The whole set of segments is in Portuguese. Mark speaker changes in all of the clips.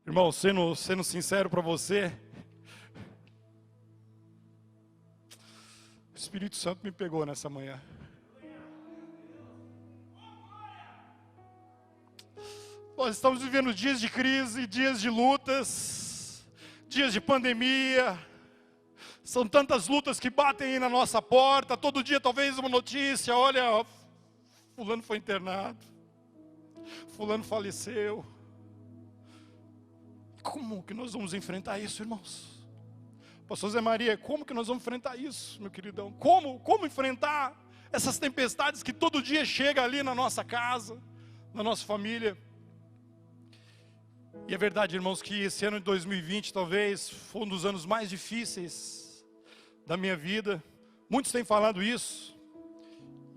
Speaker 1: Irmão, sendo sincero para você, o Espírito Santo me pegou nessa manhã. Nós estamos vivendo dias de crise, dias de lutas, dias de pandemia. São tantas lutas que batem aí na nossa porta. Todo dia talvez uma notícia, olha, fulano foi internado, fulano faleceu. Como que nós vamos enfrentar isso, irmãos? Pastor Zé Maria, como que nós vamos enfrentar isso, meu queridão? Como enfrentar essas tempestades que todo dia chegam ali na nossa casa, na nossa família? E é verdade, irmãos, que esse ano de 2020 talvez foi um dos anos mais difíceis da minha vida. Muitos têm falado isso,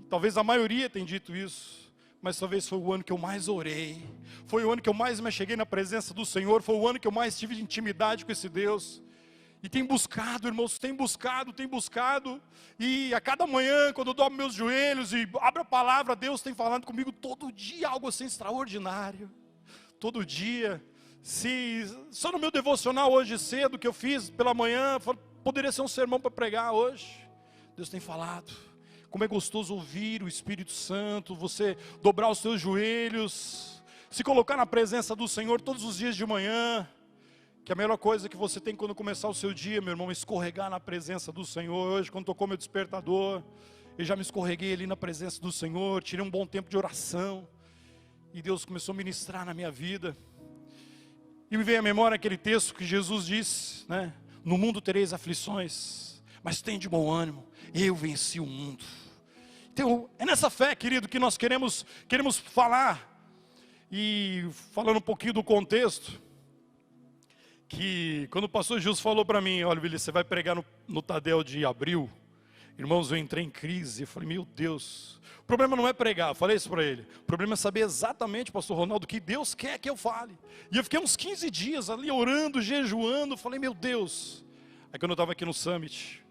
Speaker 1: talvez a maioria tenha dito isso, mas talvez foi o ano que eu mais orei, foi o ano que eu mais me cheguei na presença do Senhor, foi o ano que eu mais tive intimidade com esse Deus. E tem buscado, irmãos, tem buscado, e a cada manhã, quando eu dobro meus joelhos e abro a palavra, Deus tem falando comigo todo dia, algo assim extraordinário, todo dia. Se só no meu devocional hoje cedo, que eu fiz pela manhã, poderia ser um sermão para pregar hoje. Deus tem falado, como é gostoso ouvir o Espírito Santo, você dobrar os seus joelhos, se colocar na presença do Senhor todos os dias de manhã, que a melhor coisa que você tem quando começar o seu dia, meu irmão, é escorregar na presença do Senhor. Hoje, quando tocou meu despertador, eu já me escorreguei ali na presença do Senhor, tirei um bom tempo de oração, e Deus começou a ministrar na minha vida. E me veio à memória aquele texto que Jesus disse, né? No mundo tereis aflições, mas tem de bom ânimo, eu venci o mundo. Então, é nessa fé, querido, que nós queremos falar. E falando um pouquinho do contexto, que quando o pastor Gilson falou para mim, olha, Willi, você vai pregar no Tadel de abril. Irmãos, eu entrei em crise, eu falei, meu Deus, o problema não é pregar, eu falei isso para ele, o problema é saber exatamente, pastor Ronaldo, o que Deus quer que eu fale. E eu fiquei uns 15 dias ali orando, jejuando, falei, meu Deus. Aí quando eu estava aqui no Summit,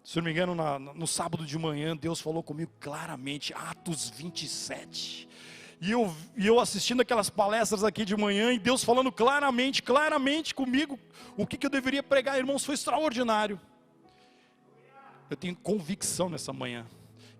Speaker 1: se não me engano, no sábado de manhã, Deus falou comigo claramente, Atos 27. E eu assistindo aquelas palestras aqui de manhã, e Deus falando claramente comigo, o que eu deveria pregar, irmãos, foi extraordinário. Eu tenho convicção nessa manhã,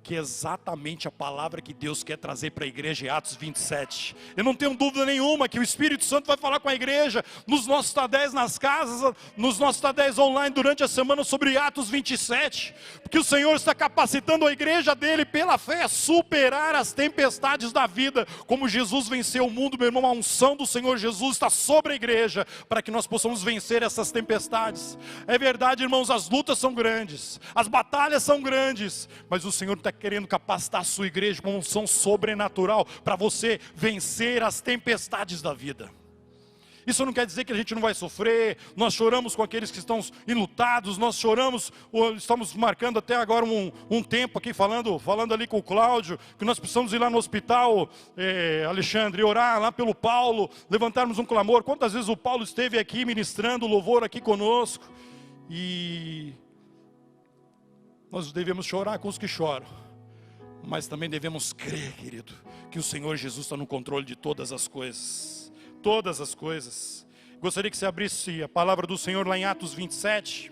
Speaker 1: que é exatamente a palavra que Deus quer trazer para a igreja em Atos 27. Eu não tenho dúvida nenhuma que o Espírito Santo vai falar com a igreja, nos nossos Tadéis nas casas, nos nossos Tadéis online durante a semana sobre Atos 27. Porque o Senhor está capacitando a igreja dele pela fé a superar as tempestades da vida. Como Jesus venceu o mundo, meu irmão, a unção do Senhor Jesus está sobre a igreja, para que nós possamos vencer essas tempestades. É verdade, irmãos, as lutas são grandes, as batalhas são grandes, mas o Senhor está querendo capacitar a sua igreja com unção sobrenatural para você vencer as tempestades da vida. Isso não quer dizer que a gente não vai sofrer. Nós choramos com aqueles que estão enlutados, nós choramos, estamos marcando até agora um tempo aqui, falando ali com o Cláudio, que nós precisamos ir lá no hospital, Alexandre, orar lá pelo Paulo, levantarmos um clamor. Quantas vezes o Paulo esteve aqui ministrando louvor aqui conosco, e nós devemos chorar com os que choram, mas também devemos crer, querido, que o Senhor Jesus está no controle de todas as coisas. Todas as coisas. Gostaria que você abrisse a palavra do Senhor lá em Atos 27.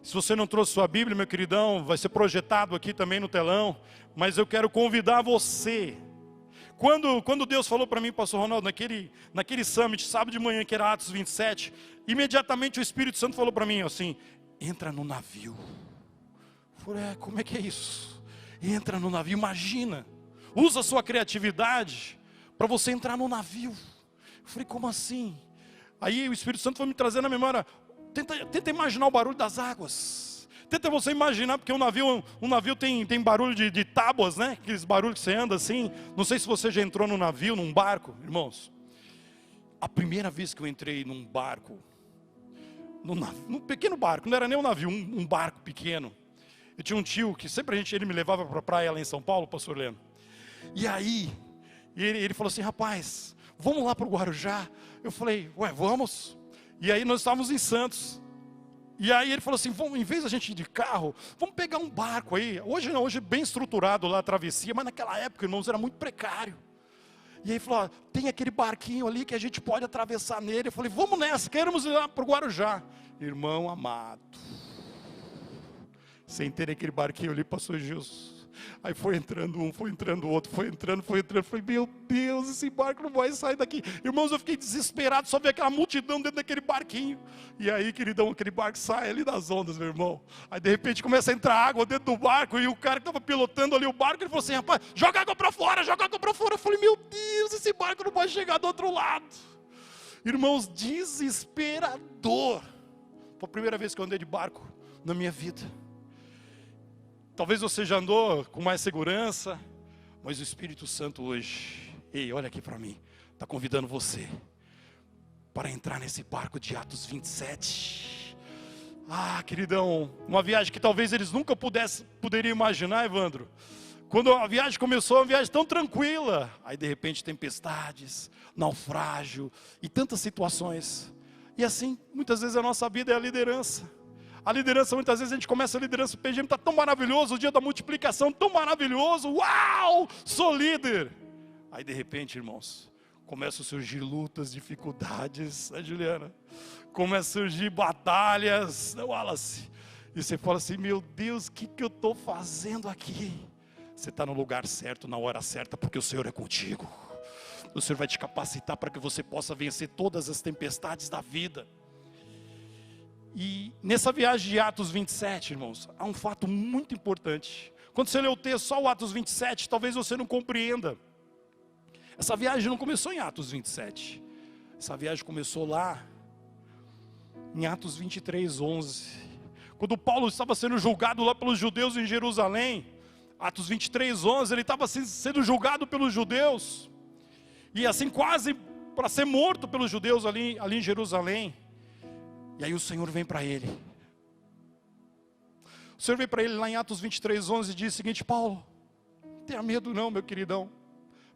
Speaker 1: Se você não trouxe sua Bíblia, meu queridão, vai ser projetado aqui também no telão, mas eu quero convidar você. Quando Deus falou para mim, pastor Ronaldo, naquele summit, sábado de manhã, que era Atos 27, imediatamente o Espírito Santo falou para mim assim, entra no navio. Eu falei, como é que é isso? Entra no navio, imagina, usa a sua criatividade para você entrar no navio. Eu falei, como assim? Aí o Espírito Santo foi me trazendo na memória, tenta imaginar o barulho das águas. Tenta você imaginar, porque um navio tem barulho de tábuas, né? Aqueles barulhos que você anda assim. Não sei se você já entrou num navio, num barco, irmãos. A primeira vez que eu entrei num barco, num pequeno barco, não era nem um navio, um barco pequeno. Eu tinha um tio que sempre ele me levava para a praia lá em São Paulo, pastor Leno. E aí, ele falou assim, rapaz, vamos lá para o Guarujá. Eu falei, vamos. E aí nós estávamos em Santos. E aí ele falou assim, em vez da gente ir de carro, vamos pegar um barco aí. Hoje não, hoje bem estruturado lá a travessia, mas naquela época, irmãos, era muito precário. E aí falou, tem aquele barquinho ali que a gente pode atravessar nele. Eu falei, vamos nessa, queremos ir lá para o Guarujá. Irmão amado, sem ter aquele barquinho ali, pastor Gilson. Aí foi entrando um, foi entrando outro, foi entrando. Eu falei, meu Deus, esse barco não vai sair daqui. Irmãos, eu fiquei desesperado, só ver aquela multidão dentro daquele barquinho. E aí, queridão, aquele barco sai ali das ondas, meu irmão. Aí de repente começa a entrar água dentro do barco. E o cara que estava pilotando ali o barco, ele falou assim, rapaz, joga água para fora, joga água para fora. Eu falei, meu Deus, esse barco não vai chegar do outro lado. Irmãos, desesperador. Foi a primeira vez que eu andei de barco na minha vida. Talvez você já andou com mais segurança, mas o Espírito Santo hoje, ei, olha aqui para mim, está convidando você para entrar nesse barco de Atos 27. Ah, queridão, uma viagem que talvez eles nunca poderiam imaginar, Evandro. Quando a viagem começou, uma viagem tão tranquila, aí de repente tempestades, naufrágio e tantas situações. E assim, muitas vezes a nossa vida é a liderança. A liderança, muitas vezes a gente começa a liderança, o PGM está tão maravilhoso, o dia da multiplicação tão maravilhoso, uau, sou líder. Aí de repente, irmãos, começam a surgir lutas, dificuldades, né, Juliana? Começam a surgir batalhas, né, Wallace? E você fala assim, meu Deus, o que eu estou fazendo aqui? Você está no lugar certo, na hora certa, porque o Senhor é contigo. O Senhor vai te capacitar para que você possa vencer todas as tempestades da vida. E nessa viagem de Atos 27, irmãos, há um fato muito importante. Quando você lê o texto, só o Atos 27, talvez você não compreenda. Essa viagem não começou em Atos 27. Essa viagem começou lá, em Atos 23, 11. Quando Paulo estava sendo julgado lá pelos judeus em Jerusalém, Atos 23, 11, ele estava sendo julgado pelos judeus. E assim quase para ser morto pelos judeus ali em Jerusalém. E aí o Senhor vem para ele. O Senhor vem para ele lá em Atos 23, 11 e diz o seguinte, Paulo, não tenha medo não, meu queridão.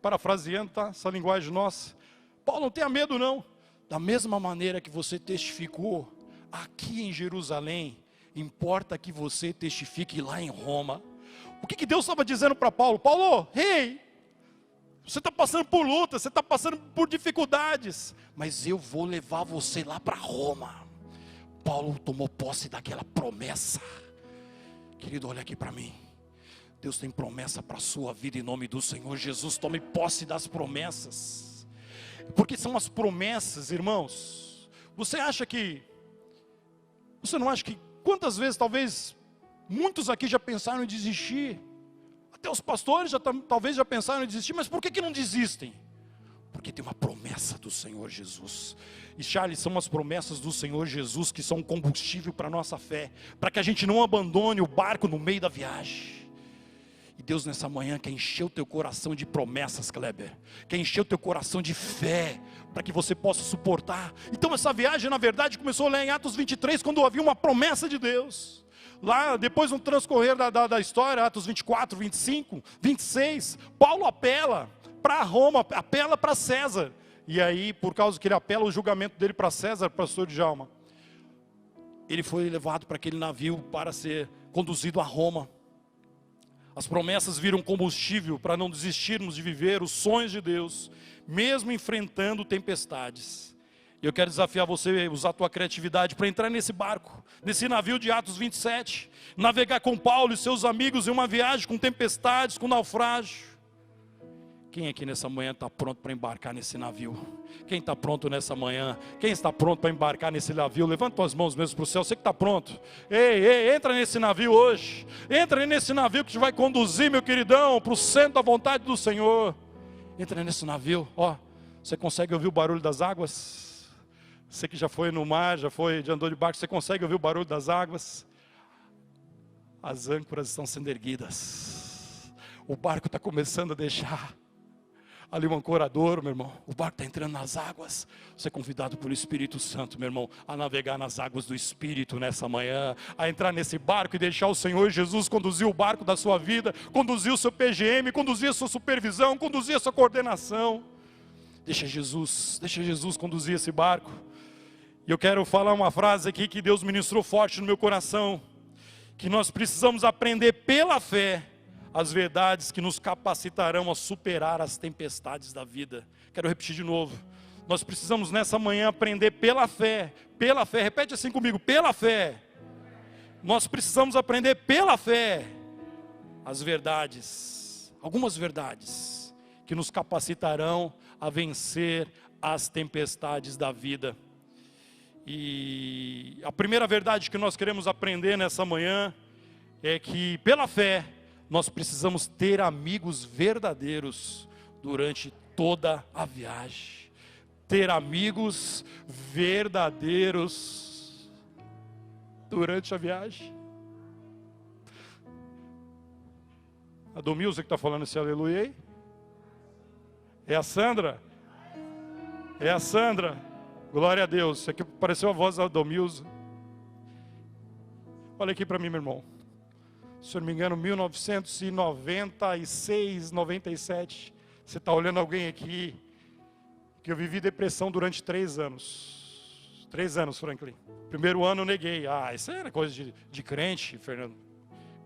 Speaker 1: Parafraseando, tá? Essa linguagem nossa. Paulo, não tenha medo não. Da mesma maneira que você testificou aqui em Jerusalém, importa que você testifique lá em Roma. O que Deus estava dizendo para Paulo? Paulo, hey, você está passando por luta, você está passando por dificuldades, mas eu vou levar você lá para Roma. Paulo tomou posse daquela promessa. Querido, olha aqui para mim. Deus tem promessa para a sua vida em nome do Senhor Jesus. Tome posse das promessas. Porque são as promessas, irmãos. Você não acha que quantas vezes talvez muitos aqui já pensaram em desistir? Até os pastores talvez já pensaram em desistir, mas por que não desistem? Porque tem uma promessa do Senhor Jesus. E Charles, são as promessas do Senhor Jesus que são um combustível para a nossa fé, para que a gente não abandone o barco no meio da viagem. E Deus nessa manhã quer encher o teu coração de promessas, Kleber. Quer encher o teu coração de fé, para que você possa suportar. Então essa viagem na verdade começou lá em Atos 23, quando havia uma promessa de Deus. Lá depois no transcorrer da história, Atos 24, 25, 26, Paulo apela para Roma, apela para César. E aí, por causa que ele apela o julgamento dele para César, pastor Djalma, ele foi levado para aquele navio para ser conduzido a Roma. As promessas viram combustível para não desistirmos de viver os sonhos de Deus, mesmo enfrentando tempestades. E eu quero desafiar você a usar a tua criatividade para entrar nesse barco, nesse navio de Atos 27, navegar com Paulo e seus amigos em uma viagem com tempestades, com naufrágio. Quem aqui nessa manhã está pronto para embarcar nesse navio? Quem está pronto nessa manhã? Quem está pronto para embarcar nesse navio? Levanta tuas mãos mesmo para o céu, você que está pronto. Ei, entra nesse navio hoje. Entra nesse navio que te vai conduzir, meu queridão, para o centro da vontade do Senhor. Entra nesse navio, ó. Você consegue ouvir o barulho das águas? Você que já foi no mar, já andou de barco, você consegue ouvir o barulho das águas? As âncoras estão sendo erguidas. O barco está começando a deixar ali um ancorador, meu irmão. O barco está entrando nas águas. Você é convidado pelo Espírito Santo, meu irmão, a navegar nas águas do Espírito nessa manhã, a entrar nesse barco e deixar o Senhor Jesus conduzir o barco da sua vida, conduzir o seu PGM, conduzir a sua supervisão, conduzir a sua coordenação. Deixa Jesus conduzir esse barco. E eu quero falar uma frase aqui que Deus ministrou forte no meu coração, que nós precisamos aprender pela fé as verdades que nos capacitarão a superar as tempestades da vida. Quero repetir de novo. Nós precisamos nessa manhã aprender pela fé, repete assim comigo, pela fé. Nós precisamos aprender pela fé as verdades, algumas verdades que nos capacitarão a vencer as tempestades da vida. E a primeira verdade que nós queremos aprender nessa manhã é que pela fé nós precisamos ter amigos verdadeiros durante toda a viagem. Ter amigos verdadeiros durante a viagem. A Domilza que está falando esse aleluia aí? É a Sandra? É a Sandra. Glória a Deus. Isso aqui pareceu a voz da Domilza. Olha aqui para mim, meu irmão. Se eu não me engano, 1996, 97. Você está olhando alguém aqui que eu vivi depressão durante 3 anos. 3 anos, Franklin. Primeiro ano eu neguei. Isso era coisa de crente, Fernando.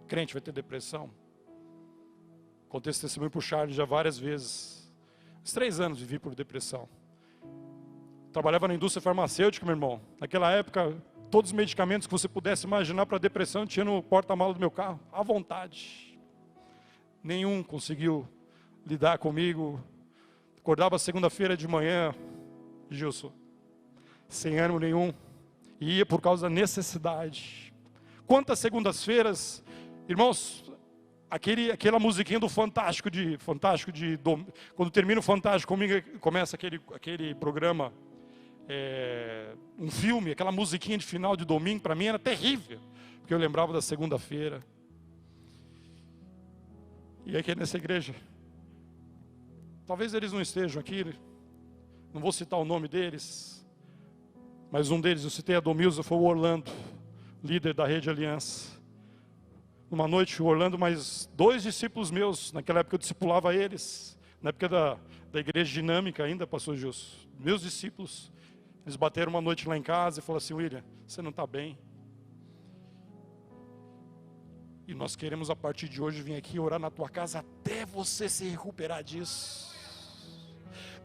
Speaker 1: Crente vai ter depressão. Contei esse testemunho para o Charles já várias vezes. Uns 3 anos vivi por depressão. Trabalhava na indústria farmacêutica, meu irmão. Naquela época, todos os medicamentos que você pudesse imaginar para depressão tinha no porta-malas do meu carro, à vontade. Nenhum conseguiu lidar comigo. Acordava segunda-feira de manhã, Gilson, sem ânimo nenhum, e ia por causa da necessidade. Quantas segundas-feiras, irmãos, aquela musiquinha do Fantástico quando termina o Fantástico, começa aquele programa, um filme, aquela musiquinha de final de domingo, para mim era terrível, porque eu lembrava da segunda-feira. E aqui nessa igreja, talvez eles não estejam aqui, não vou citar o nome deles, mas um deles, eu citei a Domilza, foi o Orlando, líder da Rede Aliança. Numa noite, o Orlando, mais 2 discípulos meus, naquela época eu discipulava eles, na época da igreja dinâmica ainda, pastor Gilson, meus discípulos, eles bateram uma noite lá em casa e falaram assim: William, você não está bem? E nós queremos a partir de hoje vir aqui orar na tua casa até você se recuperar disso.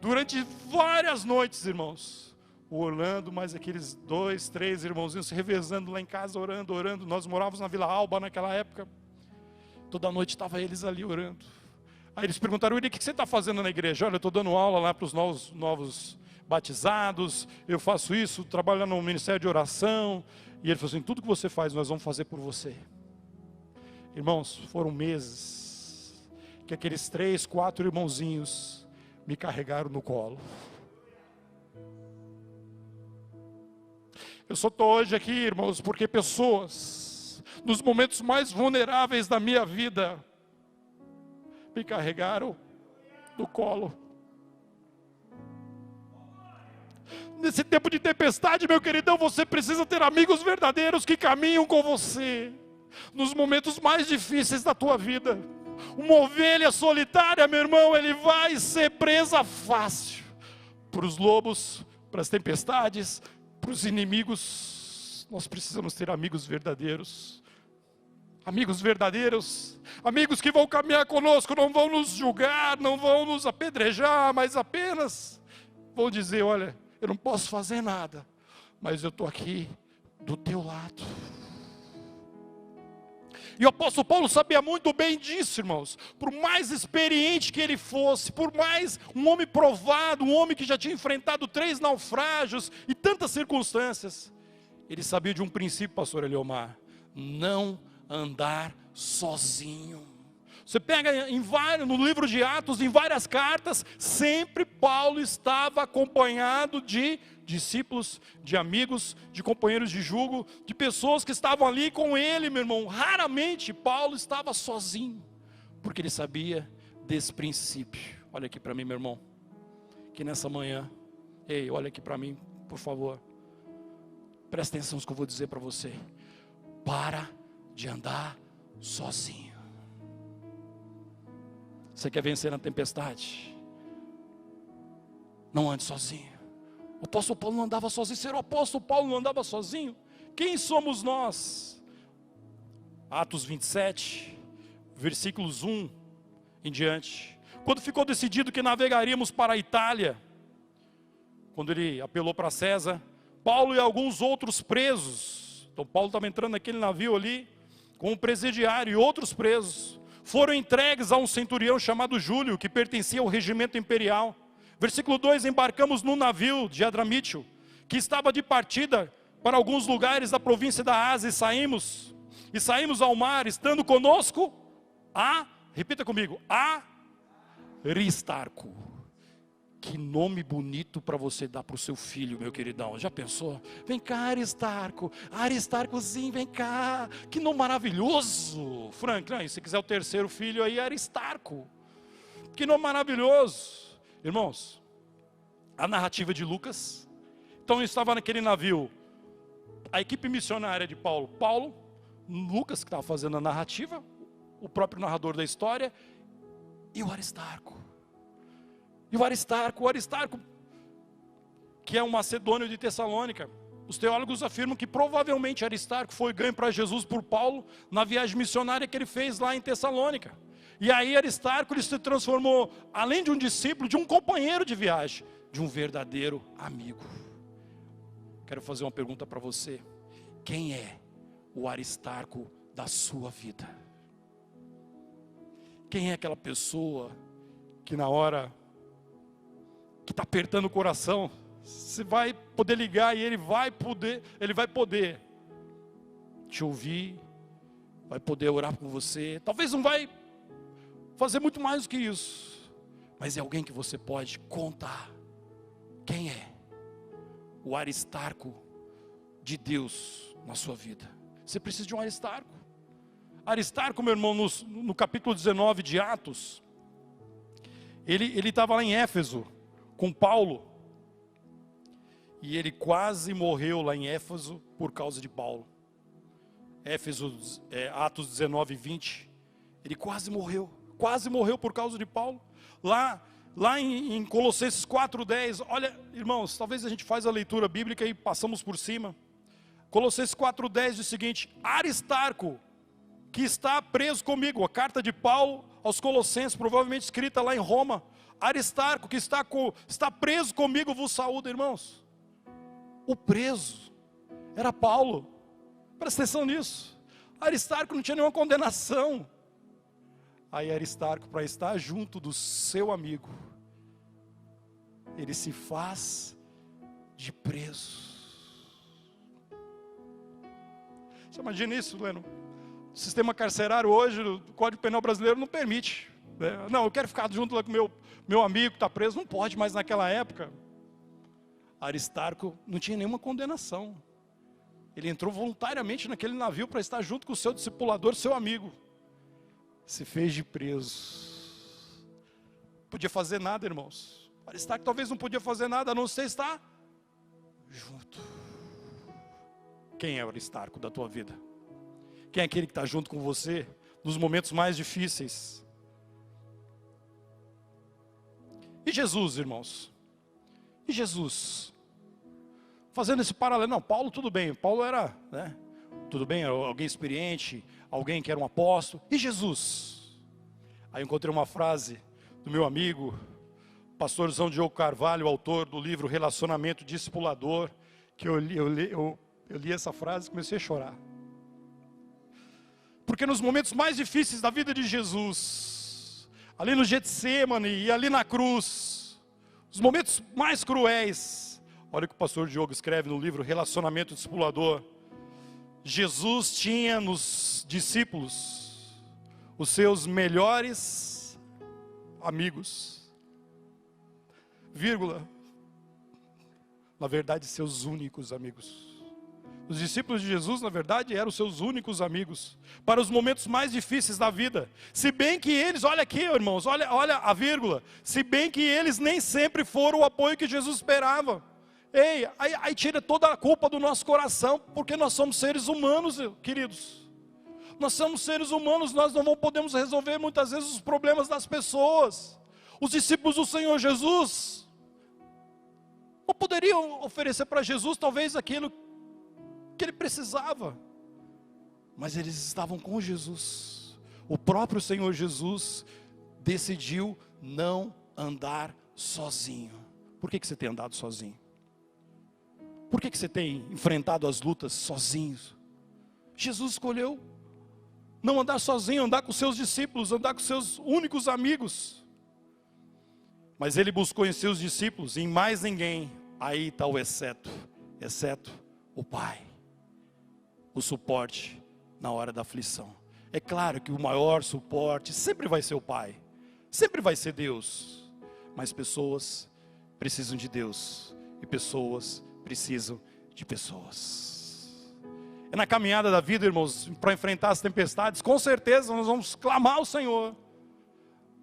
Speaker 1: Durante várias noites, irmãos, o Orlando, mais aqueles 2, 3 irmãozinhos se revezando lá em casa, orando. Nós morávamos na Vila Alba naquela época. Toda noite estavam eles ali orando. Aí eles perguntaram: William, o que você está fazendo na igreja? Olha, eu estou dando aula lá para os novos batizados, eu faço isso, trabalho no ministério de oração. E ele falou assim: tudo que você faz, nós vamos fazer por você. Irmãos, foram meses que aqueles 3, 4 irmãozinhos me carregaram no colo. Eu só estou hoje aqui, irmãos, porque pessoas, nos momentos mais vulneráveis da minha vida, me carregaram no colo. Nesse tempo de tempestade, meu queridão, você precisa ter amigos verdadeiros que caminham com você nos momentos mais difíceis da tua vida. Uma ovelha solitária, meu irmão, ele vai ser presa fácil para os lobos, para as tempestades, para os inimigos. Nós precisamos ter amigos verdadeiros. Amigos verdadeiros, amigos que vão caminhar conosco, não vão nos julgar, não vão nos apedrejar, mas apenas vão dizer: olha, eu não posso fazer nada, mas eu estou aqui do teu lado. E o apóstolo Paulo sabia muito bem disso, irmãos. Por mais experiente que ele fosse, por mais um homem provado, um homem que já tinha enfrentado 3 naufrágios e tantas circunstâncias, ele sabia de um princípio, pastor Eliomar: não andar sozinho. Você pega no livro de Atos, em várias cartas, sempre Paulo estava acompanhado de discípulos, de amigos, de companheiros de jugo, de pessoas que estavam ali com ele, meu irmão. Raramente Paulo estava sozinho, porque ele sabia desse princípio. Olha aqui para mim, meu irmão, que nessa manhã, ei, olha aqui para mim, por favor, presta atenção no que eu vou dizer para você. Para de andar sozinho. Você quer vencer na tempestade? Não ande sozinho. O apóstolo Paulo não andava sozinho. Ser o apóstolo Paulo não andava sozinho. Quem somos nós? Atos 27, versículos 1 em diante. Quando ficou decidido que navegaríamos para a Itália, quando ele apelou para César, Paulo e alguns outros presos, então Paulo estava entrando naquele navio ali, com um presidiário e outros presos, foram entregues a um centurião chamado Júlio, que pertencia ao regimento imperial. Versículo 2, embarcamos num navio de Adramítio, que estava de partida para alguns lugares da província da Ásia, e saímos ao mar, estando conosco repita comigo, Aristarco. Que nome bonito para você dar para o seu filho, meu queridão. Já pensou? Vem cá, Aristarco. Aristarcozinho, vem cá. Que nome maravilhoso. Franklin, se quiser o terceiro filho aí, Aristarco. Que nome maravilhoso. Irmãos, a narrativa de Lucas. Então eu estava naquele navio. A equipe missionária de Paulo, Lucas que estava fazendo a narrativa, o próprio narrador da história, e o Aristarco. E o Aristarco, que é um macedônio de Tessalônica. Os teólogos afirmam que provavelmente Aristarco foi ganho para Jesus por Paulo na viagem missionária que ele fez lá em Tessalônica. E aí Aristarco ele se transformou, além de um discípulo, de um companheiro de viagem, de um verdadeiro amigo. Quero fazer uma pergunta para você. Quem é o Aristarco da sua vida? Quem é aquela pessoa que na hora que está apertando o coração, você vai poder ligar e ele vai poder te ouvir, vai poder orar com você. Talvez não vai fazer muito mais do que isso, mas é alguém que você pode contar. Quem é o Aristarco de Deus na sua vida? Você precisa de um Aristarco. Aristarco, meu irmão, no capítulo 19 de Atos, ele estava lá em Éfeso com Paulo, e ele quase morreu lá em Éfeso por causa de Paulo. Atos 19, 20, ele quase morreu por causa de Paulo. Lá em Colossenses 4:10, olha, irmãos, talvez a gente faz a leitura bíblica e passamos por cima. Colossenses 4:10 diz o seguinte: Aristarco, que está preso comigo, a carta de Paulo aos Colossenses, provavelmente escrita lá em Roma. Aristarco, que está preso comigo, vos saúda, irmãos. O preso era Paulo. Presta atenção nisso. Aristarco não tinha nenhuma condenação. Aí Aristarco, para estar junto do seu amigo, ele se faz de preso. Você imagina isso, Leno? O sistema carcerário hoje, o Código Penal brasileiro não permite. Não, eu quero ficar junto lá com meu amigo que está preso. Não pode, mas naquela época, Aristarco não tinha nenhuma condenação. Ele entrou voluntariamente naquele navio para estar junto com o seu discipulador, seu amigo. Se fez de preso. Podia fazer nada, irmãos. Aristarco talvez não podia fazer nada, a não ser estar junto. Quem é o Aristarco da tua vida? Quem é aquele que está junto com você nos momentos mais difíceis? E Jesus, irmãos? E Jesus? Fazendo esse paralelo, não, Paulo tudo bem, Paulo era, tudo bem, era alguém experiente, alguém que era um apóstolo. E Jesus? Aí eu encontrei uma frase do meu amigo, pastor João Diogo Carvalho, autor do livro Relacionamento Discipulador, que eu li essa frase e comecei a chorar. Porque nos momentos mais difíceis da vida de Jesus, ali no Getsêmani e ali na cruz, os momentos mais cruéis, olha o que o pastor Diogo escreve no livro Relacionamento Discipulador. Jesus tinha nos discípulos os seus melhores amigos, vírgula, na verdade seus únicos amigos. Os discípulos de Jesus, na verdade, eram seus únicos amigos, para os momentos mais difíceis da vida. Se bem que eles, olha aqui, irmãos, olha a vírgula, se bem que eles nem sempre foram o apoio que Jesus esperava. Ei, aí tira toda a culpa do nosso coração, porque nós somos seres humanos, queridos. Nós somos seres humanos, nós não podemos resolver muitas vezes os problemas das pessoas. Os discípulos do Senhor Jesus não poderiam oferecer para Jesus talvez aquilo que ele precisava, mas eles estavam com Jesus. O próprio Senhor Jesus decidiu não andar sozinho. Por que você tem andado sozinho? Por que você tem enfrentado as lutas sozinhos? Jesus escolheu não andar sozinho, andar com seus discípulos, andar com seus únicos amigos. Mas ele buscou em seus discípulos, em mais ninguém, aí está o exceto o Pai. O suporte na hora da aflição. É claro que o maior suporte sempre vai ser o Pai, sempre vai ser Deus. Mas pessoas precisam de Deus, e pessoas precisam de pessoas. É na caminhada da vida, irmãos, para enfrentar as tempestades, com certeza nós vamos clamar ao Senhor.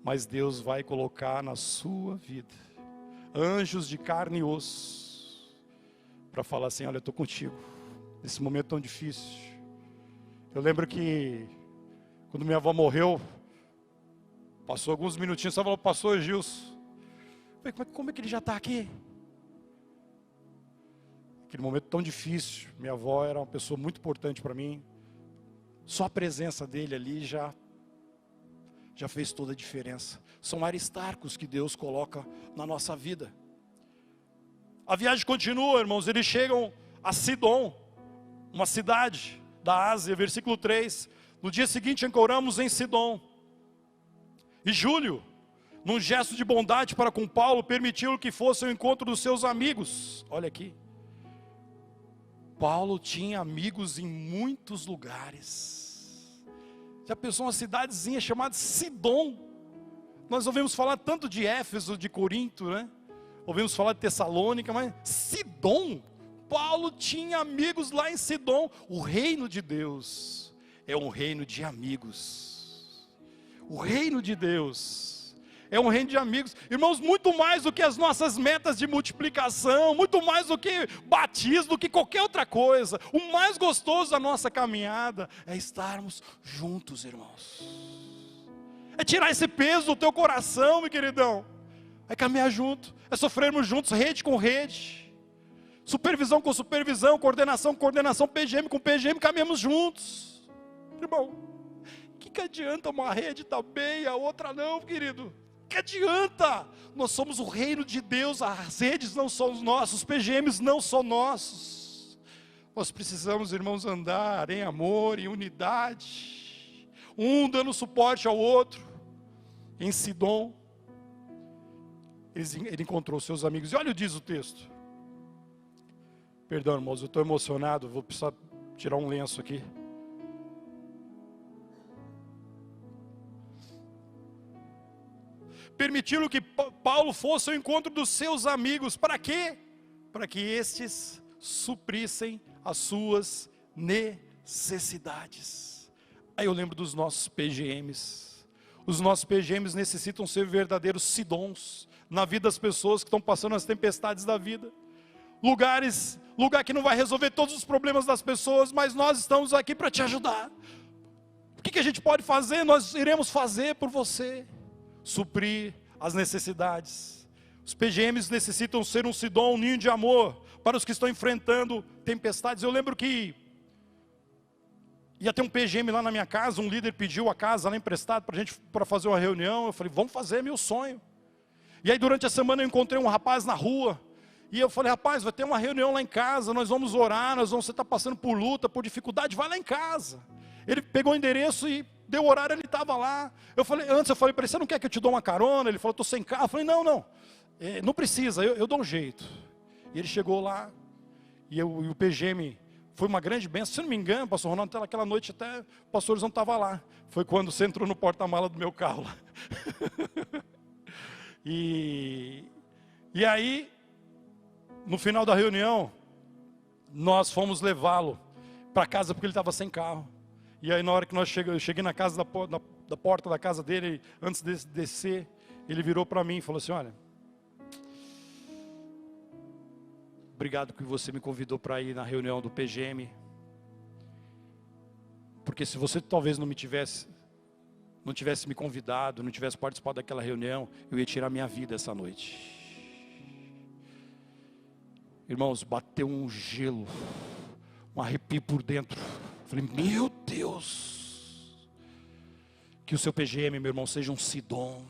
Speaker 1: Mas Deus vai colocar na sua vida anjos de carne e osso, para falar assim: olha, eu estou contigo, nesse momento tão difícil. Eu lembro que, quando minha avó morreu, passou alguns minutinhos, só falou: pastor Gilson. Eu falei: como é que ele já está aqui? Aquele momento tão difícil, minha avó era uma pessoa muito importante para mim. Só a presença dele ali já fez toda a diferença. São aristarcos que Deus coloca na nossa vida. A viagem continua, irmãos. Eles chegam a Sidom, uma cidade da Ásia, versículo 3. No dia seguinte ancoramos em Sidom. E Júlio, num gesto de bondade para com Paulo, permitiu que fosse ao encontro dos seus amigos. Olha aqui. Paulo tinha amigos em muitos lugares. Já pensou uma cidadezinha chamada Sidom? Nós ouvimos falar tanto de Éfeso, de Corinto, né? Ouvimos falar de Tessalônica, mas Sidom, Paulo tinha amigos lá em Sidom. O reino de Deus é um reino de amigos. O reino de Deus é um reino de amigos. Irmãos, muito mais do que as nossas metas de multiplicação, muito mais do que batismo, do que qualquer outra coisa. O mais gostoso da nossa caminhada é estarmos juntos, irmãos. É tirar esse peso do teu coração, meu queridão. É caminhar junto, é sofrermos juntos, rede com rede, supervisão com supervisão, coordenação com coordenação, PGM com PGM, caminhamos juntos. Irmão, que adianta uma rede estar bem e a outra não, querido? Que adianta? Nós somos o reino de Deus, as redes não são nossas, os PGMs não são nossos. Nós precisamos, irmãos, andar em amor, em unidade, um dando suporte ao outro. Em Sidom, ele encontrou seus amigos, e olha o que diz o texto. Perdão, irmãos, eu estou emocionado, vou precisar tirar um lenço aqui. Permitiram que Paulo fosse ao encontro dos seus amigos. Para quê? Para que estes suprissem as suas necessidades. Aí eu lembro dos nossos PGMs. Os nossos PGMs necessitam ser verdadeiros Sidons na vida das pessoas que estão passando as tempestades da vida. Lugar que não vai resolver todos os problemas das pessoas, mas nós estamos aqui para te ajudar. O que a gente pode fazer? Nós iremos fazer por você. Suprir as necessidades. Os PGMs necessitam ser um Sidom, um ninho de amor para os que estão enfrentando tempestades. Eu lembro que ia ter um PGM lá na minha casa, um líder pediu a casa lá emprestada para fazer uma reunião. Eu falei: vamos fazer, é meu sonho. E aí durante a semana eu encontrei um rapaz na rua, e eu falei: rapaz, vai ter uma reunião lá em casa, nós vamos orar, você está passando por luta, por dificuldade, vai lá em casa. Ele pegou o endereço e deu o horário, ele estava lá. Antes eu falei para ele: você não quer que eu te dou uma carona? Ele falou: estou sem carro. Eu falei: não precisa, eu dou um jeito. E ele chegou lá, e o PGM foi uma grande bênção. Se não me engano, pastor Ronaldo, aquela noite até o pastor Horizonte estava lá. Foi quando você entrou no porta-mala do meu carro lá. E aí, no final da reunião, nós fomos levá-lo para casa, porque ele estava sem carro. E aí na hora que eu cheguei na casa da porta da casa dele, antes de descer, ele virou para mim e falou assim: olha, obrigado que você me convidou para ir na reunião do PGM, porque se você talvez não tivesse me convidado, não tivesse participado daquela reunião, eu ia tirar minha vida essa noite. Irmãos, bateu um gelo, um arrepio por dentro. Falei: meu Deus. Que o seu PGM, meu irmão, seja um Sidom,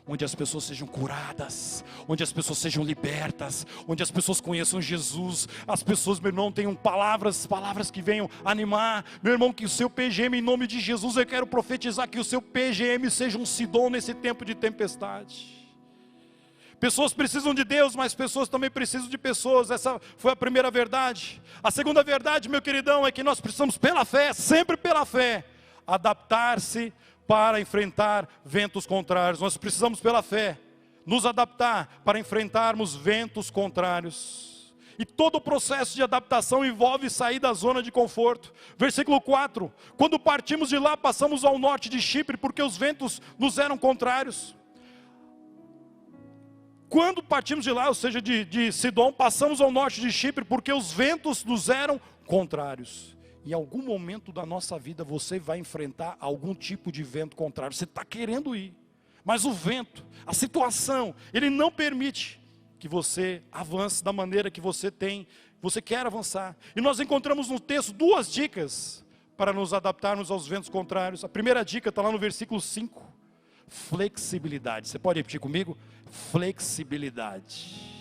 Speaker 1: onde as pessoas sejam curadas, onde as pessoas sejam libertas, onde as pessoas conheçam Jesus, as pessoas, meu irmão, tenham palavras que venham animar, meu irmão, que o seu PGM, em nome de Jesus, eu quero profetizar que o seu PGM seja um Sidom nesse tempo de tempestade. Pessoas precisam de Deus, mas pessoas também precisam de pessoas. Essa foi a primeira verdade. A segunda verdade, meu queridão, é que nós precisamos pela fé, sempre pela fé, adaptar-se para enfrentar ventos contrários. Nós precisamos pela fé nos adaptar para enfrentarmos ventos contrários. E todo o processo de adaptação envolve sair da zona de conforto. Versículo 4: quando partimos de lá, passamos ao norte de Chipre, porque os ventos nos eram contrários. Quando partimos de lá, ou seja, de Sidom, passamos ao norte de Chipre, porque os ventos nos eram contrários. Em algum momento da nossa vida, você vai enfrentar algum tipo de vento contrário. Você está querendo ir, mas o vento, a situação, ele não permite que você avance da maneira que você quer avançar. E nós encontramos no texto 2 dicas para nos adaptarmos aos ventos contrários. A primeira dica está lá no versículo 5. Flexibilidade. Você pode repetir comigo? Flexibilidade.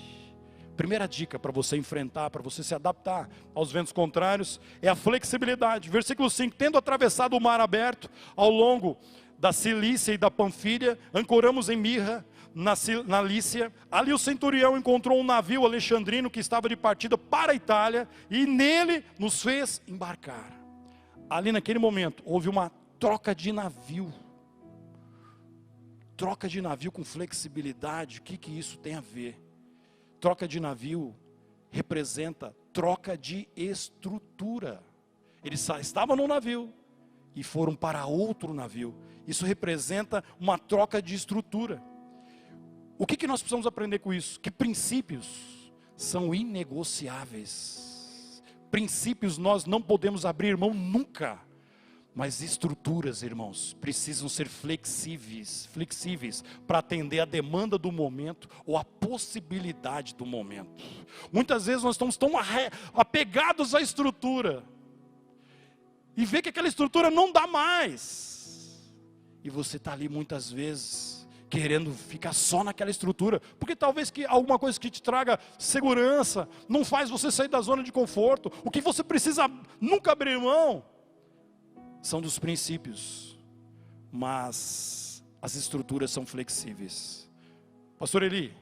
Speaker 1: Primeira dica para você enfrentar, para você se adaptar aos ventos contrários, é a flexibilidade. Versículo 5: tendo atravessado o mar aberto ao longo da Cilícia e da Panfília, ancoramos em Mirra, na Lícia. Ali o centurião encontrou um navio alexandrino que estava de partida para a Itália, e nele nos fez embarcar. Ali naquele momento houve uma troca de navio. Troca de navio com flexibilidade, o que isso tem a ver? Troca de navio representa troca de estrutura. Eles estavam no navio e foram para outro navio. Isso representa uma troca de estrutura. O que nós precisamos aprender com isso? Que princípios são inegociáveis. Princípios nós não podemos abrir mão nunca. Mas estruturas, irmãos, precisam ser flexíveis para atender a demanda do momento ou a possibilidade do momento. Muitas vezes nós estamos tão apegados à estrutura e vê que aquela estrutura não dá mais. E você está ali muitas vezes querendo ficar só naquela estrutura, porque talvez que alguma coisa que te traga segurança não faz você sair da zona de conforto. O que você precisa nunca abrir mão são dos princípios, mas as estruturas são flexíveis. Pastor Eli,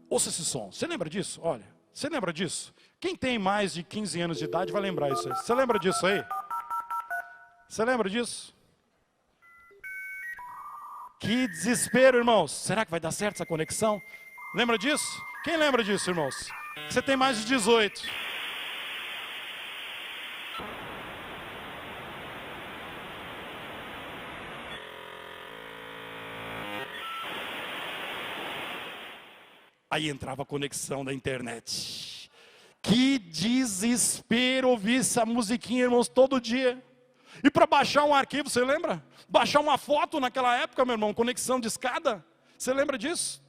Speaker 1: ouça esse som. Você lembra disso? Olha, você lembra disso? Quem tem mais de 15 anos de idade vai lembrar isso aí. Você lembra disso aí? Você lembra disso? Que desespero, irmãos. Será que vai dar certo essa conexão? Lembra disso? Quem lembra disso, irmãos? Você tem mais de 18. Aí entrava a conexão da internet. Que desespero ouvir essa musiquinha, irmãos, todo dia. E para baixar um arquivo, você lembra? Baixar uma foto naquela época, meu irmão, conexão de escada. Você lembra disso?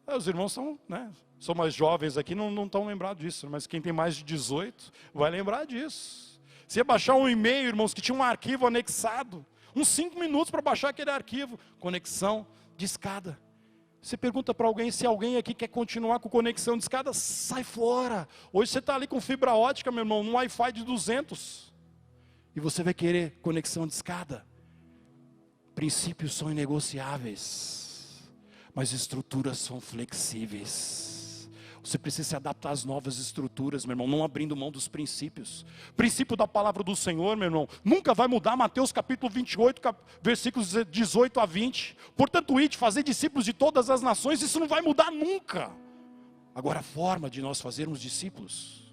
Speaker 1: Os irmãos são mais jovens aqui, não estão lembrados disso. Mas quem tem mais de 18 vai lembrar disso. Você ia baixar um e-mail, irmãos, que tinha um arquivo anexado. Uns 5 minutos para baixar aquele arquivo. Conexão de escada. Você pergunta para alguém, se alguém aqui quer continuar com conexão de escada, sai fora. Hoje você está ali com fibra ótica, meu irmão, num Wi-Fi de 200. E você vai querer conexão de escada. Princípios são inegociáveis, mas estruturas são flexíveis. Você precisa se adaptar às novas estruturas, meu irmão, não abrindo mão dos princípios. Princípio da palavra do Senhor, meu irmão, nunca vai mudar. Mateus capítulo 28, versículos 18 a 20. Portanto, ide, fazer discípulos de todas as nações, isso não vai mudar nunca. Agora, a forma de nós fazermos discípulos.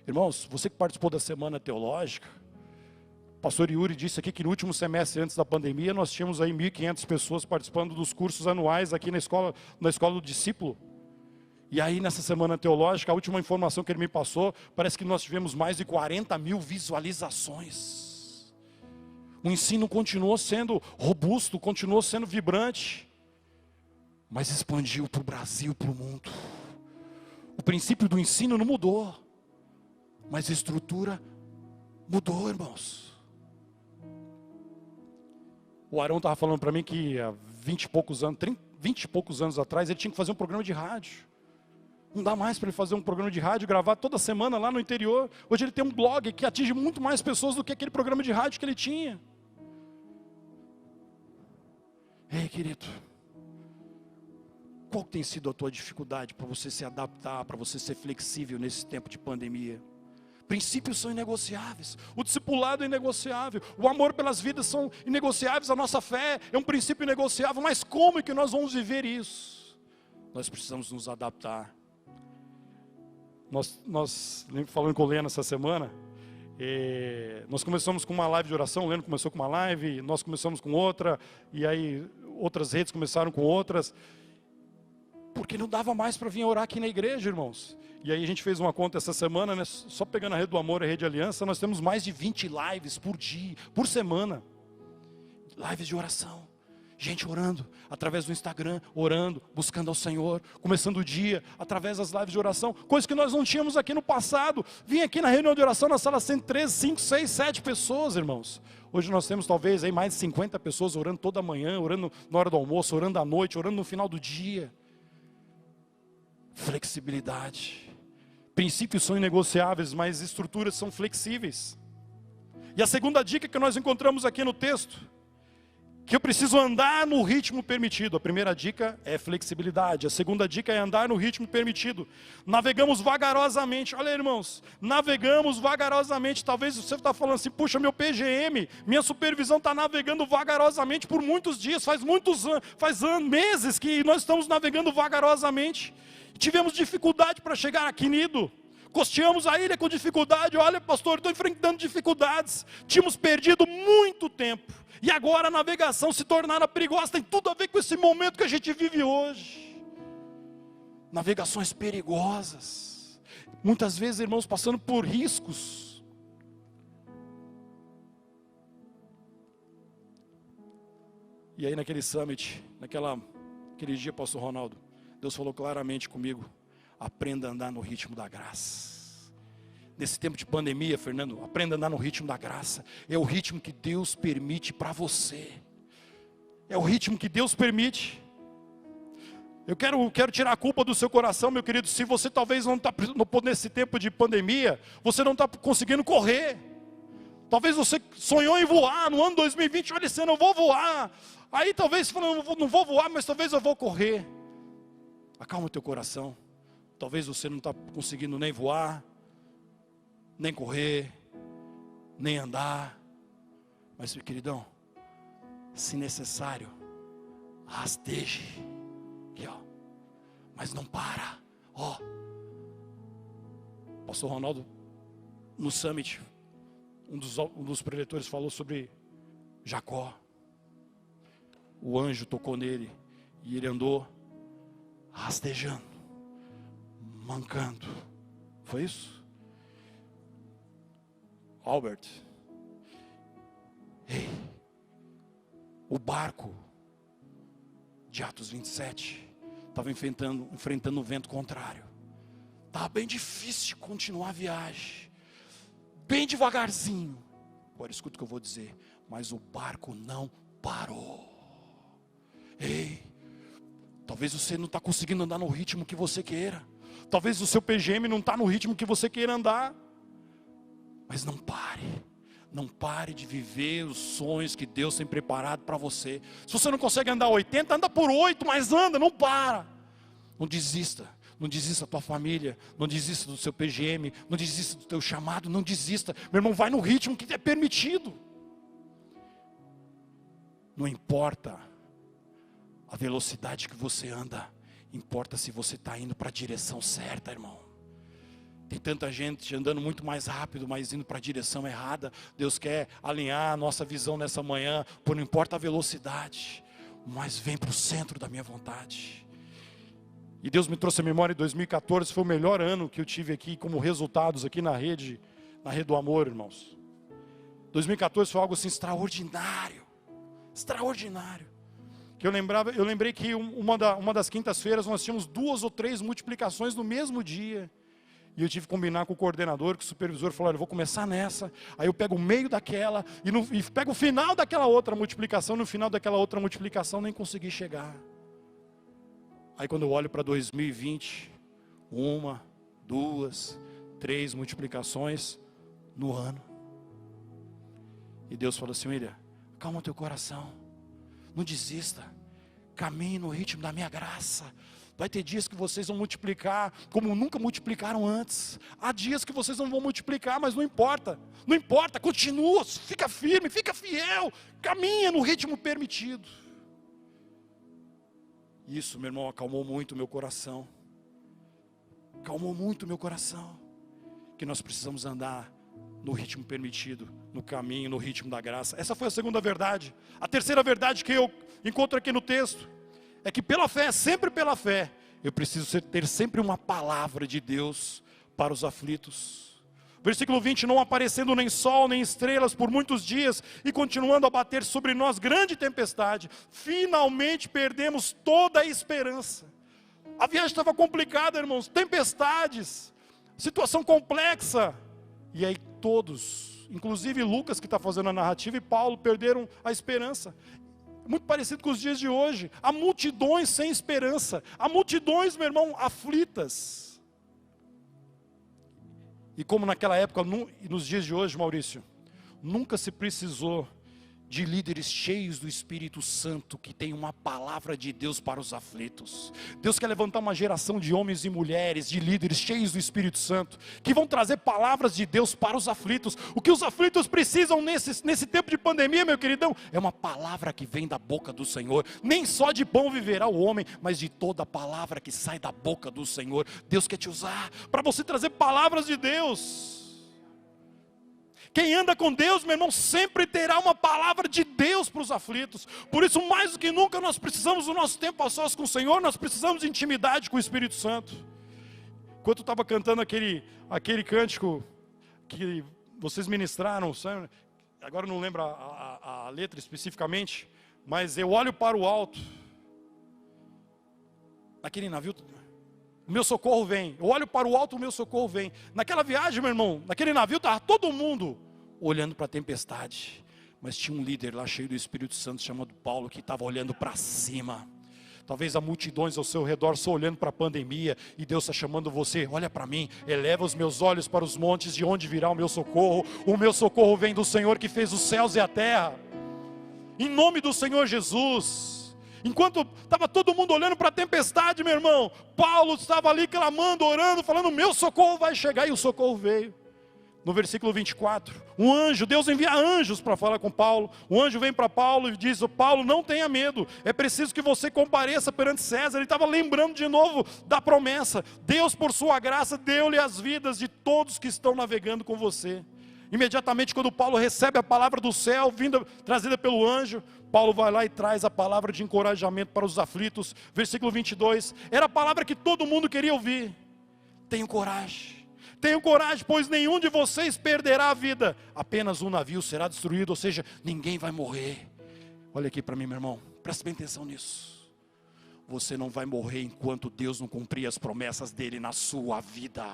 Speaker 1: Irmãos, você que participou da semana teológica, o pastor Yuri disse aqui que no último semestre antes da pandemia, nós tínhamos aí 1.500 pessoas participando dos cursos anuais aqui na escola do discípulo. E aí nessa semana teológica, a última informação que ele me passou, parece que nós tivemos mais de 40 mil visualizações. O ensino continuou sendo robusto, continuou sendo vibrante, mas expandiu para o Brasil, para o mundo. O princípio do ensino não mudou, mas a estrutura mudou, irmãos. O Arão estava falando para mim que há 20 e poucos anos, 20 e poucos anos atrás, ele tinha que fazer um programa de rádio. Não dá mais para ele fazer um programa de rádio, gravar toda semana lá no interior. Hoje ele tem um blog que atinge muito mais pessoas do que aquele programa de rádio que ele tinha. Ei, querido, qual tem sido a tua dificuldade para você se adaptar, para você ser flexível nesse tempo de pandemia? Princípios são inegociáveis, o discipulado é inegociável, o amor pelas vidas são inegociáveis, a nossa fé é um princípio inegociável, mas como é que nós vamos viver isso? Nós precisamos nos adaptar. Nós falando com o Leno essa semana, nós começamos com uma live de oração, o Leno começou com uma live, nós começamos com outra, e aí outras redes começaram com outras, porque não dava mais para vir orar aqui na igreja, irmãos. E aí a gente fez uma conta essa semana, né, só pegando a Rede do Amor e a Rede Aliança, nós temos mais de 20 lives por dia, por semana. Lives de oração. Gente orando, através do Instagram, orando, buscando ao Senhor, começando o dia, através das lives de oração, coisa que nós não tínhamos aqui no passado. Vim aqui na reunião de oração, na sala 113, 5, 6, 7 pessoas, irmãos. Hoje nós temos talvez aí mais de 50 pessoas orando toda manhã, orando na hora do almoço, orando à noite, orando no final do dia. Flexibilidade. Princípios são inegociáveis, mas estruturas são flexíveis. E a segunda dica que nós encontramos aqui no texto, que eu preciso andar no ritmo permitido. A primeira dica é flexibilidade. A segunda dica é andar no ritmo permitido. Navegamos vagarosamente. Olha, irmãos, navegamos vagarosamente. Talvez você está falando assim, puxa, meu PGM, minha supervisão está navegando vagarosamente por muitos dias. Faz meses que nós estamos navegando vagarosamente. Tivemos dificuldade para chegar aqui, Nido. Costeamos a ilha com dificuldade. Olha, pastor, estou enfrentando dificuldades. Tínhamos perdido muito tempo. E agora a navegação se tornara perigosa. Tem tudo a ver com esse momento que a gente vive hoje. Navegações perigosas. Muitas vezes, irmãos, passando por riscos. E aí naquele summit, naquele dia, pastor Ronaldo, Deus falou claramente comigo: aprenda a andar no ritmo da graça. Nesse tempo de pandemia, Fernando, aprenda a andar no ritmo da graça. É o ritmo que Deus permite para você. É o ritmo que Deus permite. Eu quero tirar a culpa do seu coração, meu querido. Se você talvez não está, nesse tempo de pandemia, você não está conseguindo correr. Talvez você sonhou em voar no ano 2020. Olha, eu não vou voar. Aí talvez você falou, não vou voar, mas talvez eu vou correr. Acalma o teu coração. Talvez você não está conseguindo nem voar, nem correr, nem andar. Mas, meu queridão, se necessário, rasteje. Aqui, ó. Mas não para. Ó. Pastor Ronaldo, no summit, um dos preletores falou sobre Jacó. O anjo tocou nele e ele andou rastejando, mancando. Foi isso? Albert, ei, o barco de Atos 27 estava enfrentando um vento contrário. Estava bem difícil continuar a viagem, bem devagarzinho. Agora escuta o que eu vou dizer. Mas o barco não parou. Ei, talvez você não está conseguindo andar no ritmo que você queira. Talvez o seu PGM não está no ritmo que você queira andar. Mas não pare. Não pare de viver os sonhos que Deus tem preparado para você. Se você não consegue andar 80, anda por 8, mas anda, não para. Não desista. Não desista da tua família. Não desista do seu PGM. Não desista do teu chamado. Não desista. Meu irmão, vai no ritmo que é permitido. Não importa a velocidade que você anda, importa se você está indo para a direção certa, irmão. Tem tanta gente andando muito mais rápido, mas indo para a direção errada. Deus quer alinhar a nossa visão nessa manhã, por não importa a velocidade, mas vem para o centro da minha vontade. E Deus me trouxe a memória em 2014, foi o melhor ano que eu tive aqui, como resultados aqui na rede do amor, irmãos. 2014 foi algo assim extraordinário, extraordinário. Que eu lembrei que uma das quintas-feiras nós tínhamos 2 ou 3 multiplicações no mesmo dia. E eu tive que combinar com o coordenador, com o supervisor, falou, olha, eu vou começar nessa, aí eu pego o meio daquela, e pego o final daquela outra multiplicação, no final daquela outra multiplicação nem consegui chegar. Aí quando eu olho para 2020, 1, 2, 3 multiplicações no ano. E Deus falou assim, William, calma o teu coração, não desista, caminhe no ritmo da minha graça. Vai ter dias que vocês vão multiplicar como nunca multiplicaram antes. Há dias que vocês não vão multiplicar, mas não importa. Não importa, continua, fica firme, fica fiel. Caminha no ritmo permitido. Isso, meu irmão, acalmou muito o meu coração. Acalmou muito o meu coração. Que nós precisamos andar no ritmo permitido, no caminho, no ritmo da graça. Essa foi a segunda verdade. A terceira verdade que eu encontro aqui no texto é que pela fé, sempre pela fé, eu preciso ter sempre uma palavra de Deus para os aflitos. Versículo 20, não aparecendo nem sol nem estrelas por muitos dias e continuando a bater sobre nós grande tempestade, finalmente perdemos toda a esperança. A viagem estava complicada, irmãos, tempestades, situação complexa. E aí todos, inclusive Lucas que está fazendo a narrativa e Paulo, perderam a esperança. Muito parecido com os dias de hoje. Há multidões sem esperança. Há multidões, meu irmão, aflitas. E como naquela época, e nos dias de hoje, Maurício, nunca se precisou de líderes cheios do Espírito Santo, que tem uma palavra de Deus para os aflitos. Deus quer levantar uma geração de homens e mulheres, de líderes cheios do Espírito Santo, que vão trazer palavras de Deus para os aflitos. O que os aflitos precisam nesse tempo de pandemia, meu queridão, é uma palavra que vem da boca do Senhor. Nem só de pão viverá o homem, mas de toda a palavra que sai da boca do Senhor. Deus quer te usar para você trazer palavras de Deus. Quem anda com Deus, meu irmão, sempre terá uma palavra de Deus para os aflitos. Por isso, mais do que nunca, nós precisamos do nosso tempo a sós com o Senhor. Nós precisamos de intimidade com o Espírito Santo. Enquanto eu estava cantando aquele cântico que vocês ministraram, sabe? Agora eu não lembro a letra especificamente, mas eu olho para o alto, naquele navio, o meu socorro vem. Eu olho para o alto, o meu socorro vem. Naquela viagem, meu irmão, naquele navio, estava todo mundo olhando para a tempestade. Mas tinha um líder lá cheio do Espírito Santo, chamado Paulo, que estava olhando para cima. Talvez há multidões ao seu redor só olhando para a pandemia. E Deus está chamando você, olha para mim. Eleva os meus olhos para os montes, de onde virá o meu socorro. O meu socorro vem do Senhor que fez os céus e a terra. Em nome do Senhor Jesus. Enquanto estava todo mundo olhando para a tempestade, meu irmão, Paulo estava ali clamando, orando, falando, meu socorro vai chegar, e o socorro veio. No versículo 24, um anjo, Deus envia anjos para falar com Paulo. O anjo vem para Paulo e diz, Paulo, não tenha medo, é preciso que você compareça perante César. Ele estava lembrando de novo da promessa. Deus, por sua graça, deu-lhe as vidas de todos que estão navegando com você. Imediatamente quando Paulo recebe a palavra do céu, trazida pelo anjo, Paulo vai lá e traz a palavra de encorajamento para os aflitos. Versículo 22, era a palavra que todo mundo queria ouvir. Tenham coragem, pois nenhum de vocês perderá a vida. Apenas um navio será destruído, ou seja, ninguém vai morrer. Olha aqui para mim, meu irmão, presta bem atenção nisso. Você não vai morrer enquanto Deus não cumprir as promessas dele na sua vida.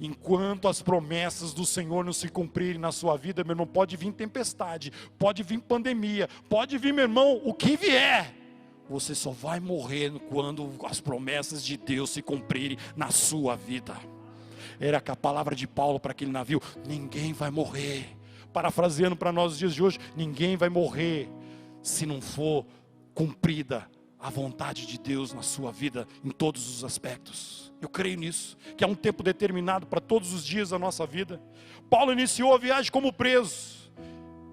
Speaker 1: Enquanto as promessas do Senhor não se cumprirem na sua vida, meu irmão, pode vir tempestade, pode vir pandemia, pode vir, meu irmão, o que vier. Você só vai morrer quando as promessas de Deus se cumprirem na sua vida. Era a palavra de Paulo para aquele navio, ninguém vai morrer. Parafraseando para nós os dias de hoje, ninguém vai morrer se não for cumprida a vontade de Deus na sua vida, em todos os aspectos. Eu creio nisso, que há um tempo determinado para todos os dias da nossa vida. Paulo iniciou a viagem como preso.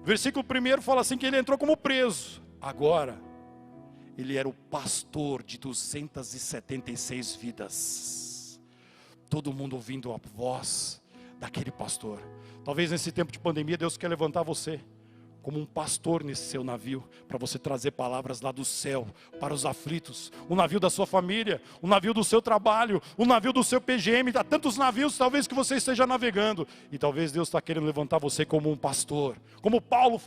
Speaker 1: Versículo 1 fala assim, que ele entrou como preso. Agora, ele era o pastor de 276 vidas. Todo mundo ouvindo a voz daquele pastor. Talvez nesse tempo de pandemia, Deus quer levantar você como um pastor nesse seu navio, para você trazer palavras lá do céu, para os aflitos, o navio da sua família, o navio do seu trabalho, o navio do seu PGM, há tantos navios talvez que você esteja navegando, e talvez Deus está querendo levantar você como um pastor, como Paulo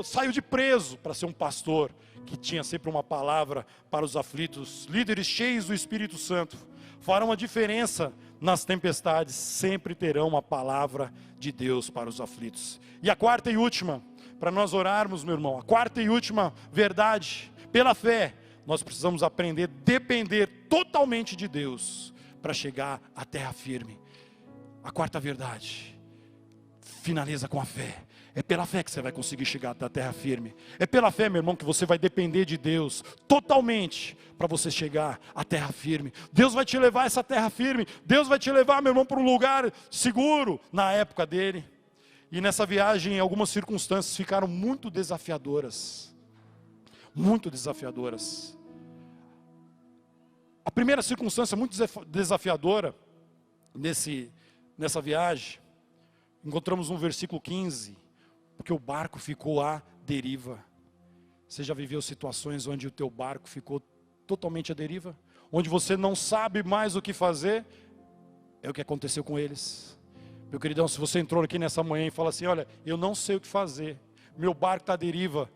Speaker 1: saiu de preso para ser um pastor, que tinha sempre uma palavra para os aflitos, líderes cheios do Espírito Santo. farão a diferença nas tempestades, sempre terão uma palavra de Deus para os aflitos. E a quarta e última, para nós orarmos, meu irmão, a quarta e última verdade, pela fé, nós precisamos aprender a depender totalmente de Deus para chegar à terra firme. A quarta verdade, finaliza com a fé. É pela fé que você vai conseguir chegar até a terra firme. É pela fé, meu irmão, que você vai depender de Deus totalmente para você chegar à terra firme. Deus vai te levar a essa terra firme. Deus vai te levar, meu irmão, para um lugar seguro na época dele. E nessa viagem, algumas circunstâncias ficaram muito desafiadoras. Muito desafiadoras. A primeira circunstância muito desafiadora nessa viagem, encontramos no versículo 15, porque o barco ficou à deriva. Você já viveu situações onde o teu barco ficou totalmente à deriva? Onde você não sabe mais o que fazer? É o que aconteceu com eles. Meu queridão, se você entrou aqui nessa manhã e fala assim, olha, eu não sei o que fazer, meu barco está à deriva,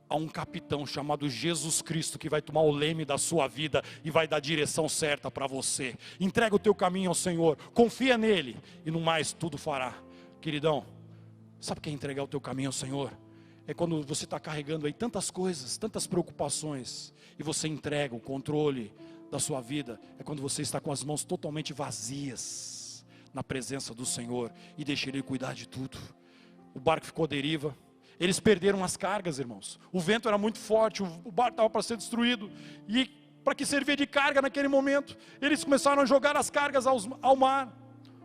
Speaker 1: há um capitão chamado Jesus Cristo que vai tomar o leme da sua vida e vai dar a direção certa para você. Entrega o teu caminho ao Senhor, confia nele e no mais tudo fará. Queridão, sabe o que é entregar o teu caminho ao Senhor? É quando você está carregando aí tantas coisas, tantas preocupações, e você entrega o controle da sua vida. É quando você está com as mãos totalmente vazias na presença do Senhor e deixa Ele cuidar de tudo. O barco ficou à deriva. Eles perderam as cargas, irmãos. O vento era muito forte, o barco estava para ser destruído. E para que servia de carga naquele momento? Eles começaram a jogar as cargas ao mar.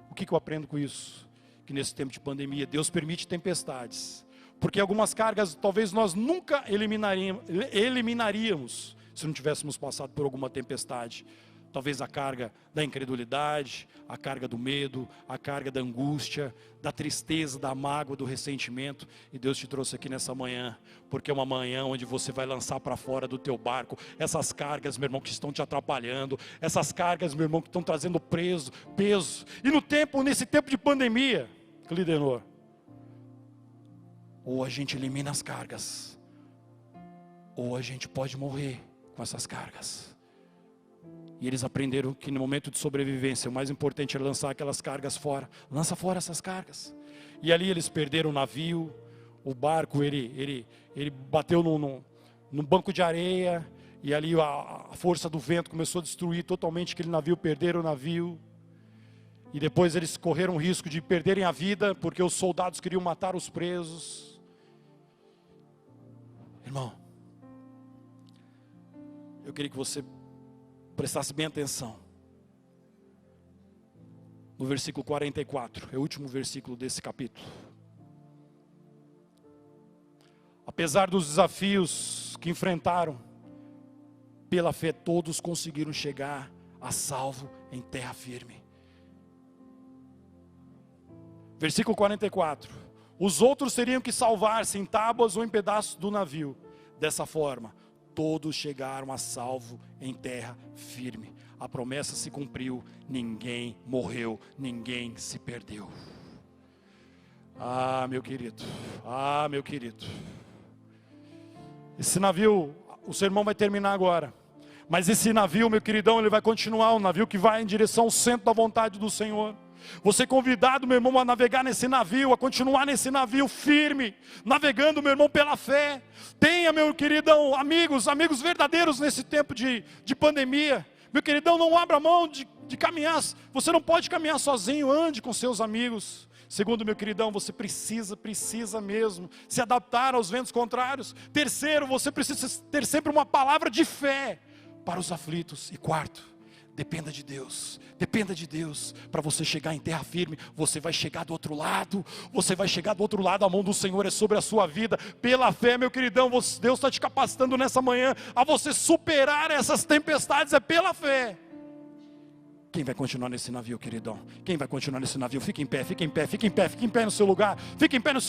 Speaker 1: O que eu aprendo com isso? Que nesse tempo de pandemia, Deus permite tempestades. Porque algumas cargas talvez nós nunca eliminaríamos se não tivéssemos passado por alguma tempestade. Talvez a carga da incredulidade, a carga do medo, a carga da angústia, da tristeza, da mágoa, do ressentimento. E Deus te trouxe aqui nessa manhã, porque é uma manhã onde você vai lançar para fora do teu barco essas cargas, meu irmão, que estão te atrapalhando, essas cargas, meu irmão, que estão trazendo peso. E nesse tempo de pandemia, Clidenor, ou a gente elimina as cargas, ou a gente pode morrer com essas cargas. E eles aprenderam que no momento de sobrevivência, o mais importante é lançar aquelas cargas fora. Lança fora essas cargas. E ali eles perderam o navio, o barco, ele bateu num banco de areia, e ali a força do vento começou a destruir totalmente aquele navio, perderam o navio. E depois eles correram o risco de perderem a vida, porque os soldados queriam matar os presos. Irmão, eu queria que você prestasse bem atenção no versículo 44, é o último versículo desse capítulo. Apesar dos desafios que enfrentaram, pela fé todos conseguiram chegar a salvo em terra firme. Versículo 44, os outros teriam que salvar-se em tábuas ou em pedaços do navio. Dessa forma, todos chegaram a salvo em terra firme. A promessa se cumpriu, ninguém morreu, ninguém se perdeu. Ah, meu querido, esse navio, o sermão vai terminar agora. Mas esse navio, meu queridão, ele vai continuar, um navio que vai em direção ao centro da vontade do Senhor. Você é convidado, meu irmão, a navegar nesse navio, a continuar nesse navio firme, navegando, meu irmão, pela fé. Tenha, meu queridão, amigos verdadeiros nesse tempo de pandemia. Meu queridão, não abra mão de caminhar. Você não pode caminhar sozinho, ande com seus amigos. Segundo, meu queridão, você precisa mesmo se adaptar aos ventos contrários. Terceiro, você precisa ter sempre uma palavra de fé para os aflitos. E quarto, dependa de Deus, para você chegar em terra firme. Você vai chegar do outro lado, a mão do Senhor é sobre a sua vida, pela fé, meu queridão. Deus está te capacitando nessa manhã, a você superar essas tempestades, é pela fé. Quem vai continuar nesse navio, queridão? Quem vai continuar nesse navio? Fique em pé no seu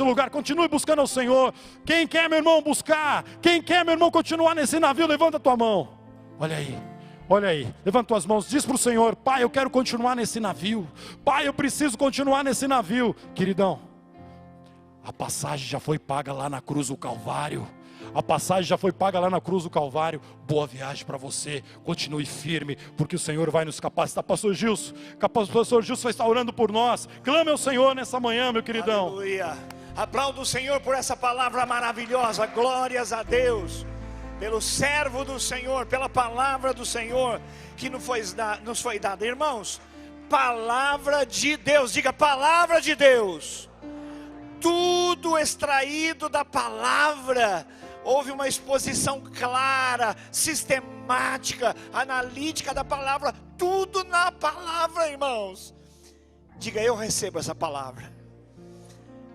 Speaker 1: lugar, continue buscando ao Senhor. Quem quer, meu irmão, buscar, quem quer, meu irmão, continuar nesse navio, levanta a tua mão, olha aí, levanta tuas mãos, diz para o Senhor: Pai, eu quero continuar nesse navio, Pai, eu preciso continuar nesse navio. Queridão, a passagem já foi paga lá na cruz do Calvário, A passagem já foi paga lá na cruz do Calvário. Boa viagem para você. Continue firme, porque o Senhor vai nos capacitar. Pastor Gilson vai estar orando por nós. Clame ao Senhor nessa manhã, meu queridão.
Speaker 2: Aleluia. Aplauda o Senhor por essa palavra maravilhosa. Glórias a Deus pelo servo do Senhor, pela palavra do Senhor que nos foi dada. Irmãos, palavra de Deus. Diga, palavra de Deus. Tudo extraído da palavra. Houve uma exposição clara, sistemática, analítica da palavra. Tudo na palavra, irmãos. Diga, eu recebo essa palavra.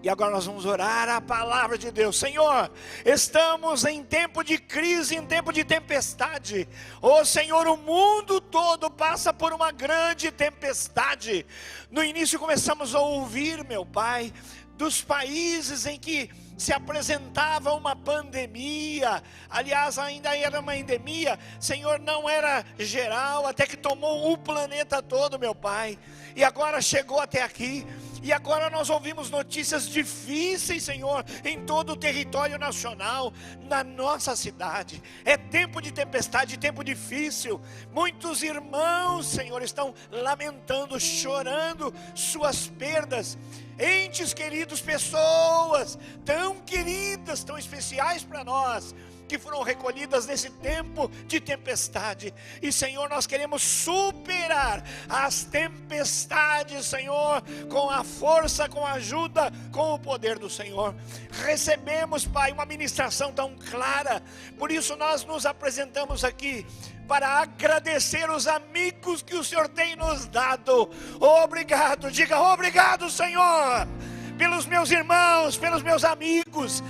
Speaker 2: E agora nós vamos orar a palavra de Deus. Senhor, estamos em tempo de crise, em tempo de tempestade. Oh Senhor, o mundo todo passa por uma grande tempestade. No início começamos a ouvir, meu Pai, dos países em que se apresentava uma pandemia. Aliás, ainda era uma endemia. Senhor, não era geral, até que tomou o planeta todo, meu Pai. E agora chegou até aqui. E agora nós ouvimos notícias difíceis, Senhor, em todo o território nacional, na nossa cidade. É tempo de tempestade, tempo difícil. Muitos irmãos, Senhor, estão lamentando, chorando suas perdas. Entes queridos, pessoas tão queridas, tão especiais para nós, que foram recolhidas nesse tempo de tempestade. E Senhor, nós queremos superar as tempestades, Senhor, com a força, com a ajuda, com o poder do Senhor. Recebemos, Pai, uma ministração tão clara. Por isso nós nos apresentamos aqui para agradecer os amigos que o Senhor tem nos dado. Obrigado, diga obrigado, Senhor, pelos meus irmãos, pelos meus amigos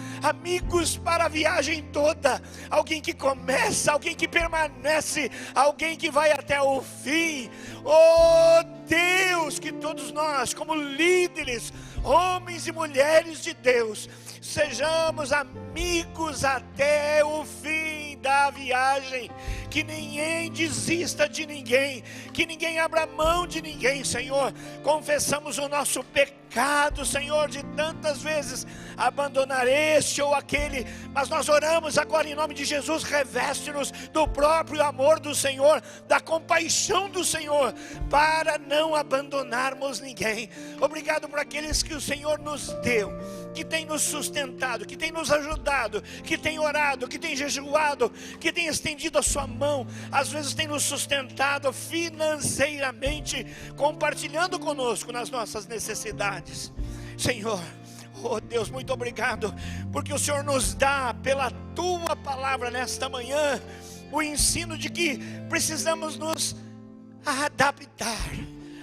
Speaker 2: para a viagem toda. Alguém que começa, alguém que permanece, alguém que vai até o fim. Oh Deus, que todos nós, como líderes, homens e mulheres de Deus, sejamos amigos até o fim da viagem. Que ninguém desista de ninguém, que ninguém abra mão de ninguém, Senhor. Confessamos o nosso pecado, Senhor, de tantas vezes abandonar este ou aquele, mas nós oramos agora em nome de Jesus. Reveste-nos do próprio amor do Senhor, da compaixão do Senhor, para não abandonarmos ninguém. Obrigado por aqueles que o Senhor nos deu, que tem nos sustentado, que tem nos ajudado, que tem orado, que tem jejuado, que tem estendido a sua mão, às vezes tem nos sustentado financeiramente, compartilhando conosco nas nossas necessidades. Senhor, oh Deus, muito obrigado, porque o Senhor nos dá pela tua palavra nesta manhã o ensino de que precisamos nos adaptar.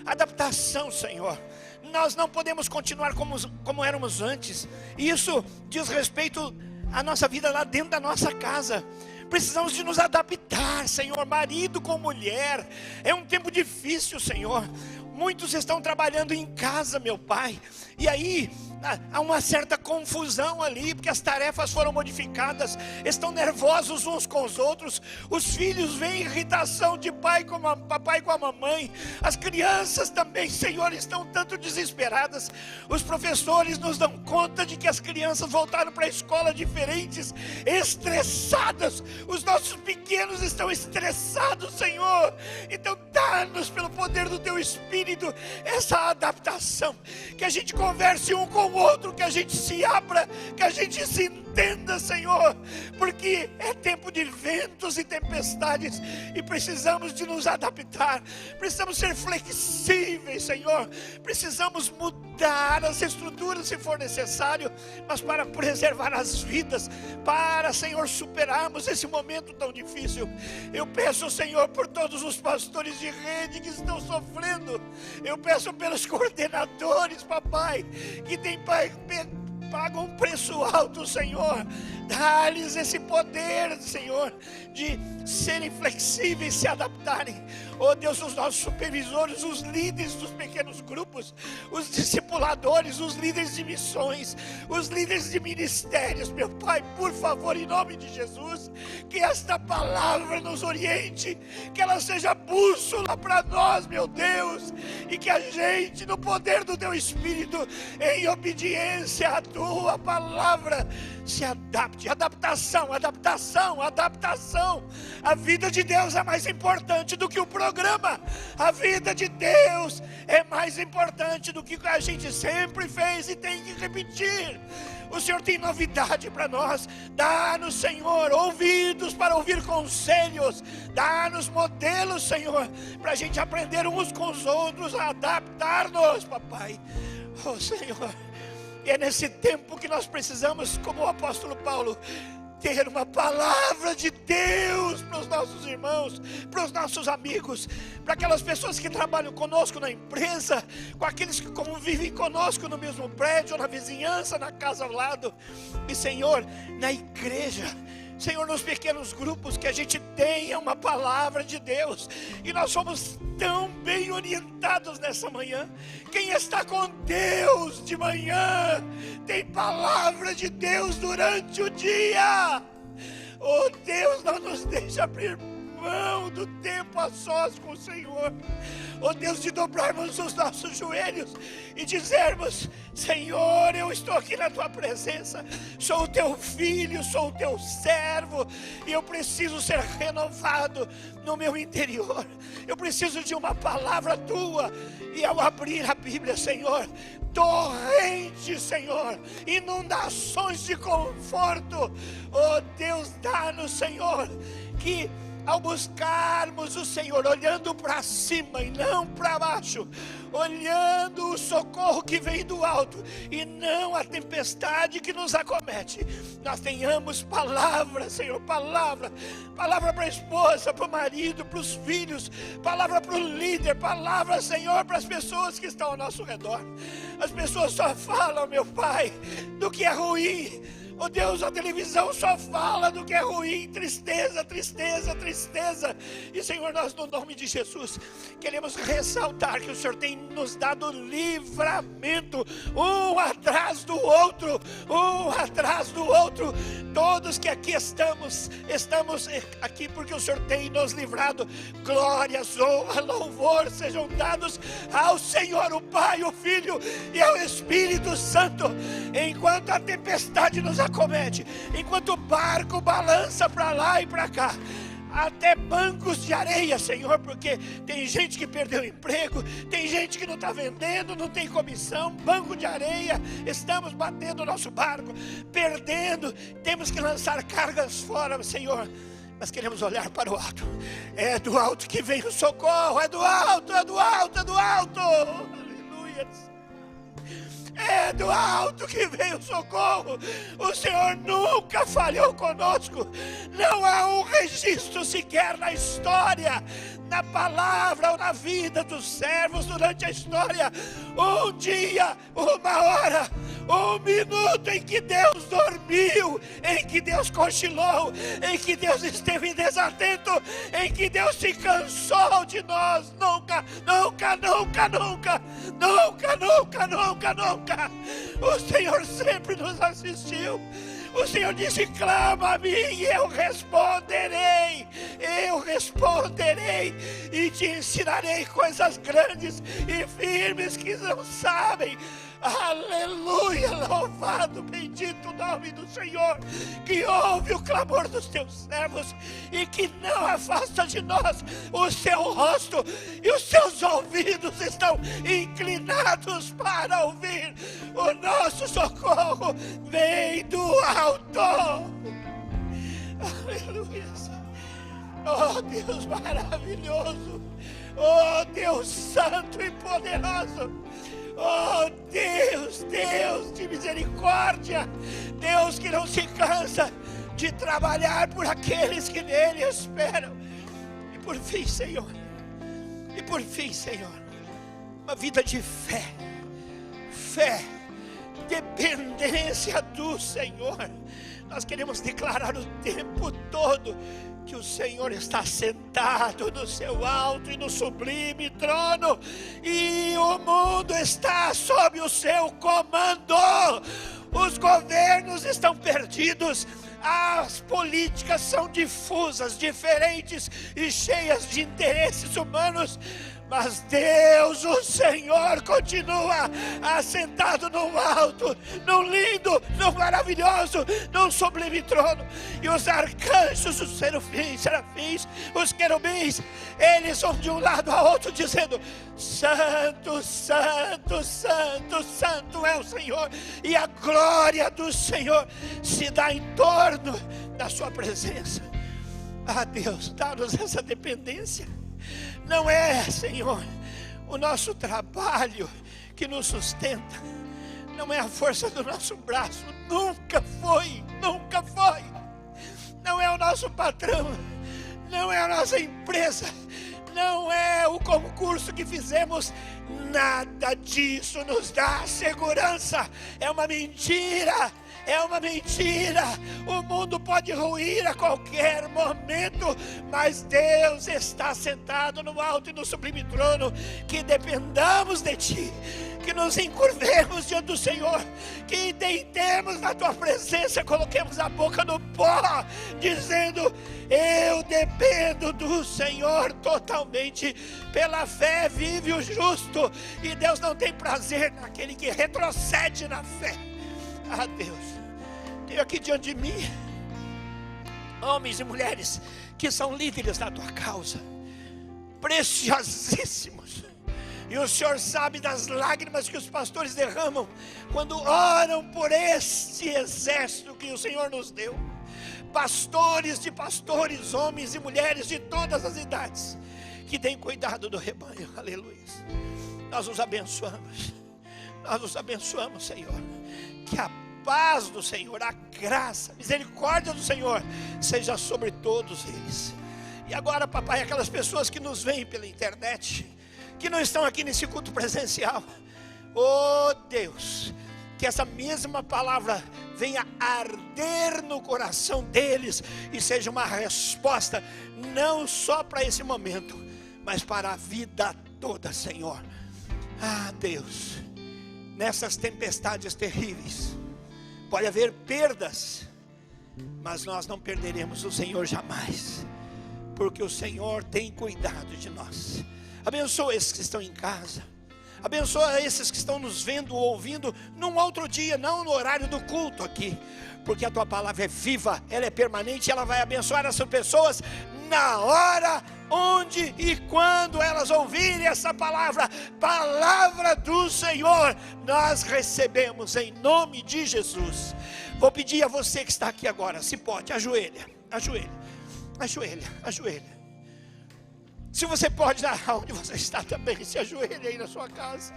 Speaker 2: Adaptação, Senhor. Nós não podemos continuar como éramos antes. E isso diz respeito à nossa vida lá dentro da nossa casa. Precisamos de nos adaptar, Senhor, marido com mulher. É um tempo difícil, Senhor. Muitos estão trabalhando em casa, meu Pai. E aí há uma certa confusão ali, porque as tarefas foram modificadas. Estão nervosos uns com os outros. Os filhos veem irritação de papai com a mamãe. As crianças também, Senhor, estão tanto desesperadas. Os professores nos dão conta de que as crianças voltaram para a escola diferentes, estressadas. Os nossos pequenos estão estressados, Senhor. Então dá-nos pelo poder do Teu Espírito essa adaptação, que a gente converse um com o outro, que a gente se abra, que a gente se entenda, Senhor, porque é tempo de ventos e tempestades e precisamos de nos adaptar, precisamos ser flexíveis, Senhor, precisamos mudar as estruturas se for necessário, mas para preservar as vidas, para, Senhor, superarmos esse momento tão difícil. Eu peço, Senhor, por todos os pastores de rede que estão sofrendo. Eu peço pelos coordenadores, papai, que tem pagam um preço alto, Senhor. Dá-lhes esse poder, Senhor, de serem flexíveis, se adaptarem. Oh Deus, os nossos supervisores, os líderes dos pequenos grupos, os discipuladores, os líderes de missões, os líderes de ministérios, meu Pai, por favor, em nome de Jesus, que esta palavra nos oriente, que ela seja bússola para nós, meu Deus, e que a gente, no poder do Teu Espírito, em obediência à Tua palavra, se adapte. Adaptação, adaptação, adaptação. A vida de Deus é mais importante do que o programa. A vida de Deus é mais importante do que a gente sempre fez e tem que repetir. O Senhor tem novidade para nós. Dá-nos, Senhor, ouvidos para ouvir conselhos. Dá-nos modelos, Senhor, para a gente aprender uns com os outros, a adaptar-nos, papai. Oh, Senhor, e é nesse tempo que nós precisamos, como o apóstolo Paulo, ter uma palavra de Deus para os nossos irmãos, para os nossos amigos, para aquelas pessoas que trabalham conosco na empresa, com aqueles que convivem conosco no mesmo prédio, na vizinhança, na casa ao lado. E, Senhor, na igreja, Senhor, nos pequenos grupos, que a gente tenha uma palavra de Deus. E nós somos tão bem orientados nessa manhã. Quem está com Deus de manhã tem palavra de Deus durante o dia. Oh Deus, não nos deixa abrir mão do tempo a sós com o Senhor. Oh Deus, de dobrarmos os nossos joelhos e dizermos: Senhor, eu estou aqui na Tua presença, sou o Teu filho, sou o Teu servo, e eu preciso ser renovado no meu interior. Eu preciso de uma palavra Tua. E ao abrir a Bíblia, Senhor, torrente, Senhor, inundações de conforto. Oh Deus, dá-nos, Senhor, que ao buscarmos o Senhor, olhando para cima e não para baixo, olhando o socorro que vem do alto e não a tempestade que nos acomete, nós tenhamos palavra, Senhor, palavra para a esposa, para o marido, para os filhos, palavra para o líder, palavra, Senhor, para as pessoas que estão ao nosso redor. As pessoas só falam, meu Pai, do que é ruim. Oh Deus, a televisão só fala do que é ruim, tristeza, tristeza, tristeza. E Senhor, nós no nome de Jesus queremos ressaltar que o Senhor tem nos dado livramento, um atrás do outro, um atrás do outro. Todos que aqui estamos aqui porque o Senhor tem nos livrado. Glórias, honra, louvor sejam dados ao Senhor, o Pai, o Filho e ao Espírito Santo. Enquanto a tempestade nos acomete, enquanto o barco balança para lá e para cá, até bancos de areia, Senhor, porque tem gente que perdeu o emprego, tem gente que não está vendendo, não tem comissão, banco de areia, estamos batendo o nosso barco, perdendo, temos que lançar cargas fora, Senhor, mas queremos olhar para o alto. É do alto que vem o socorro, é do alto, é do alto, é do alto. Aleluia. É do alto que veio o socorro. O Senhor nunca falhou conosco. Não há um registro sequer na história, na palavra ou na vida dos servos durante a história, um dia, uma hora, um minuto em que Deus dormiu, em que Deus cochilou, em que Deus esteve desatento, em que Deus se cansou de nós. Nunca, nunca, nunca, nunca, nunca, nunca, nunca, nunca. O Senhor sempre nos assistiu. O Senhor disse: clama a mim e eu responderei. Eu responderei e te ensinarei coisas grandes e firmes que não sabem. Aleluia, louvado, bendito o nome do Senhor, que ouve o clamor dos teus servos e que não afasta de nós o seu rosto, e os seus ouvidos estão inclinados para ouvir. O nosso socorro vem do alto. Aleluia. Oh Deus maravilhoso, oh Deus santo e poderoso, oh Deus, Deus de misericórdia, Deus que não se cansa de trabalhar por aqueles que nele esperam. E por fim, Senhor, uma vida de fé, dependência do Senhor. Nós queremos declarar o tempo todo que o Senhor está sentado no seu alto e no sublime trono, e o mundo está sob o seu comando. Os governos estão perdidos, As políticas são difusas, diferentes e cheias de interesses humanos, mas Deus, o Senhor, continua assentado no alto, no lindo, no maravilhoso, no sublime trono. E os arcanjos, os serafins, os querubins, eles vão de um lado a outro dizendo: Santo, Santo, Santo, Santo é o Senhor. E a glória do Senhor se dá em torno da sua presença. Ah, Deus, dá-nos essa dependência. Não é, Senhor, o nosso trabalho que nos sustenta, não é a força do nosso braço, nunca foi, nunca foi. Não é o nosso patrão, não é a nossa empresa, não é o concurso que fizemos, nada disso nos dá segurança. É uma mentira. É uma mentira. O mundo pode ruir a qualquer momento, mas Deus está sentado no alto e no sublime trono. Que dependamos de Ti, que nos encurvemos diante do Senhor, que deitemos na Tua presença, coloquemos a boca no pó, dizendo: eu dependo do Senhor totalmente. Pela fé vive o justo, e Deus não tem prazer naquele que retrocede na fé. Ah, Deus, tenho aqui diante de mim homens e mulheres que são líderes da Tua causa, preciosíssimos. E o Senhor sabe das lágrimas que os pastores derramam quando oram por este exército que o Senhor nos deu. Pastores de pastores, homens e mulheres de todas as idades, que têm cuidado do rebanho. Aleluia. Nós os abençoamos. Nós os abençoamos, Senhor. Que a paz do Senhor, a graça, a misericórdia do Senhor seja sobre todos eles. E agora, papai, aquelas pessoas que nos veem pela internet, que não estão aqui nesse culto presencial, oh Deus, que essa mesma palavra venha arder no coração deles e seja uma resposta não só para esse momento, mas para a vida toda, Senhor. Ah, Deus, nessas tempestades terríveis pode haver perdas, mas nós não perderemos o Senhor jamais, porque o Senhor tem cuidado de nós. Abençoa esses que estão em casa, abençoa esses que estão nos vendo ou ouvindo num outro dia, não no horário do culto aqui, porque a Tua palavra é viva, ela é permanente, ela vai abençoar essas pessoas na hora, onde e quando elas ouvirem essa palavra, palavra do Senhor, nós recebemos em nome de Jesus. Vou pedir a você que está aqui agora, se pode, ajoelha, ajoelha, ajoelha, ajoelha. Se você pode, onde você está também, se ajoelhe aí na sua casa.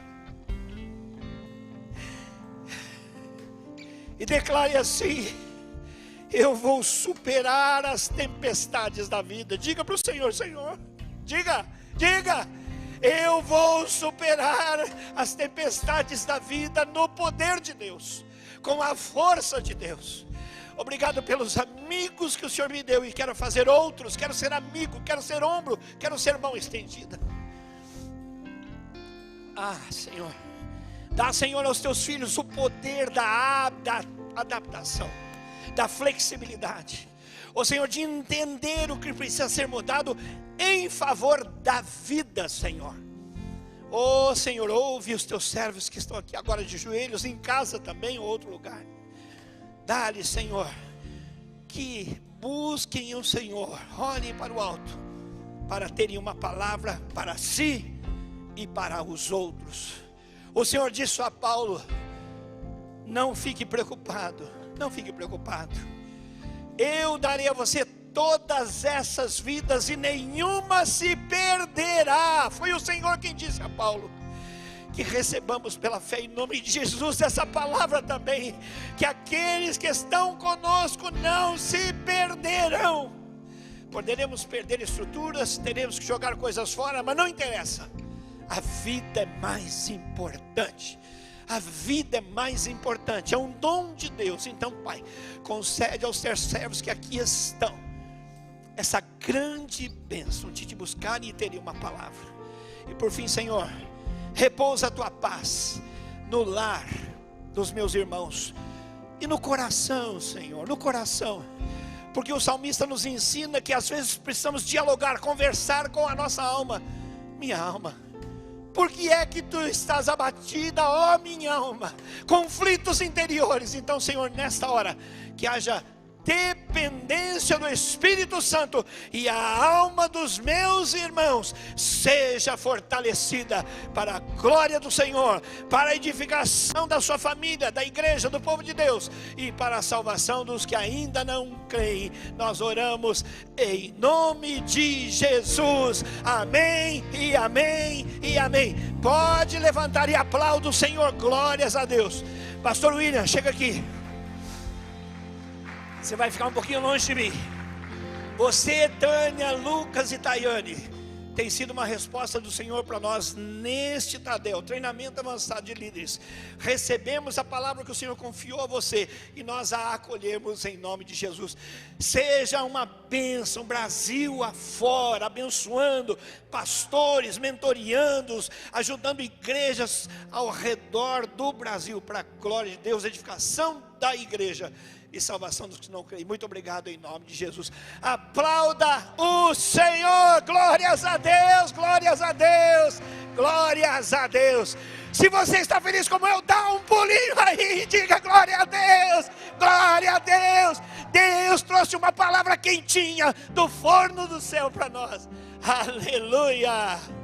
Speaker 2: E declare assim: eu vou superar as tempestades da vida. Diga para o Senhor: Senhor, diga, eu vou superar as tempestades da vida no poder de Deus, com a força de Deus. Obrigado pelos amigos que o Senhor me deu, e quero fazer outros. Quero ser amigo, quero ser ombro, quero ser mão estendida. Ah, Senhor, dá, Senhor, aos Teus filhos o poder da adaptação, da flexibilidade, ó Senhor, de entender o que precisa ser mudado em favor da vida, Senhor. Ó Senhor, ouve os Teus servos que estão aqui agora de joelhos, em casa também ou outro lugar. Dá-lhe, Senhor, que busquem o Senhor, olhem para o alto, para terem uma palavra para si e para os outros. O Senhor disse a Paulo: não fique preocupado, não fique preocupado. Eu darei a você todas essas vidas e nenhuma se perderá. Foi o Senhor quem disse a Paulo. Que recebamos pela fé em nome de Jesus essa palavra também, que aqueles que estão conosco não se perderão. Poderemos perder estruturas, teremos que jogar coisas fora, mas não interessa. A vida é mais importante. A vida é mais importante, é um dom de Deus. Então, Pai, concede aos Teus servos que aqui estão essa grande bênção de Te buscar e terem uma palavra. E por fim, Senhor, repousa a Tua paz no lar dos meus irmãos e no coração, Senhor, no coração. Porque o salmista nos ensina que às vezes precisamos dialogar, conversar com a nossa alma. Minha alma, por que é que tu estás abatida, ó minha alma? Conflitos interiores. Então, Senhor, nesta hora, que haja dependência do Espírito Santo, e a alma dos meus irmãos seja fortalecida para a glória do Senhor, para a edificação da sua família, da igreja, do povo de Deus, e para a salvação dos que ainda não creem. Nós oramos em nome de Jesus. Amém e amém e amém. Pode levantar e aplauda o Senhor. Glórias a Deus. Pastor William, chega aqui. Você vai ficar um pouquinho longe de mim. Você, Tânia, Lucas e Tayane, tem sido uma resposta do Senhor para nós neste Tadel, treinamento avançado de líderes. Recebemos a palavra que o Senhor confiou a você e nós a acolhemos em nome de Jesus. Seja uma bênção, Brasil afora, abençoando pastores, mentoreando-os, ajudando igrejas ao redor do Brasil, para a glória de Deus, edificação da igreja e salvação dos que não creem. Muito obrigado em nome de Jesus. Aplauda o Senhor. Glórias a Deus, glórias a Deus, glórias a Deus. Se você está feliz como eu, dá um pulinho aí e diga glória a Deus, glória a Deus. Deus trouxe uma palavra quentinha do forno do céu para nós. Aleluia.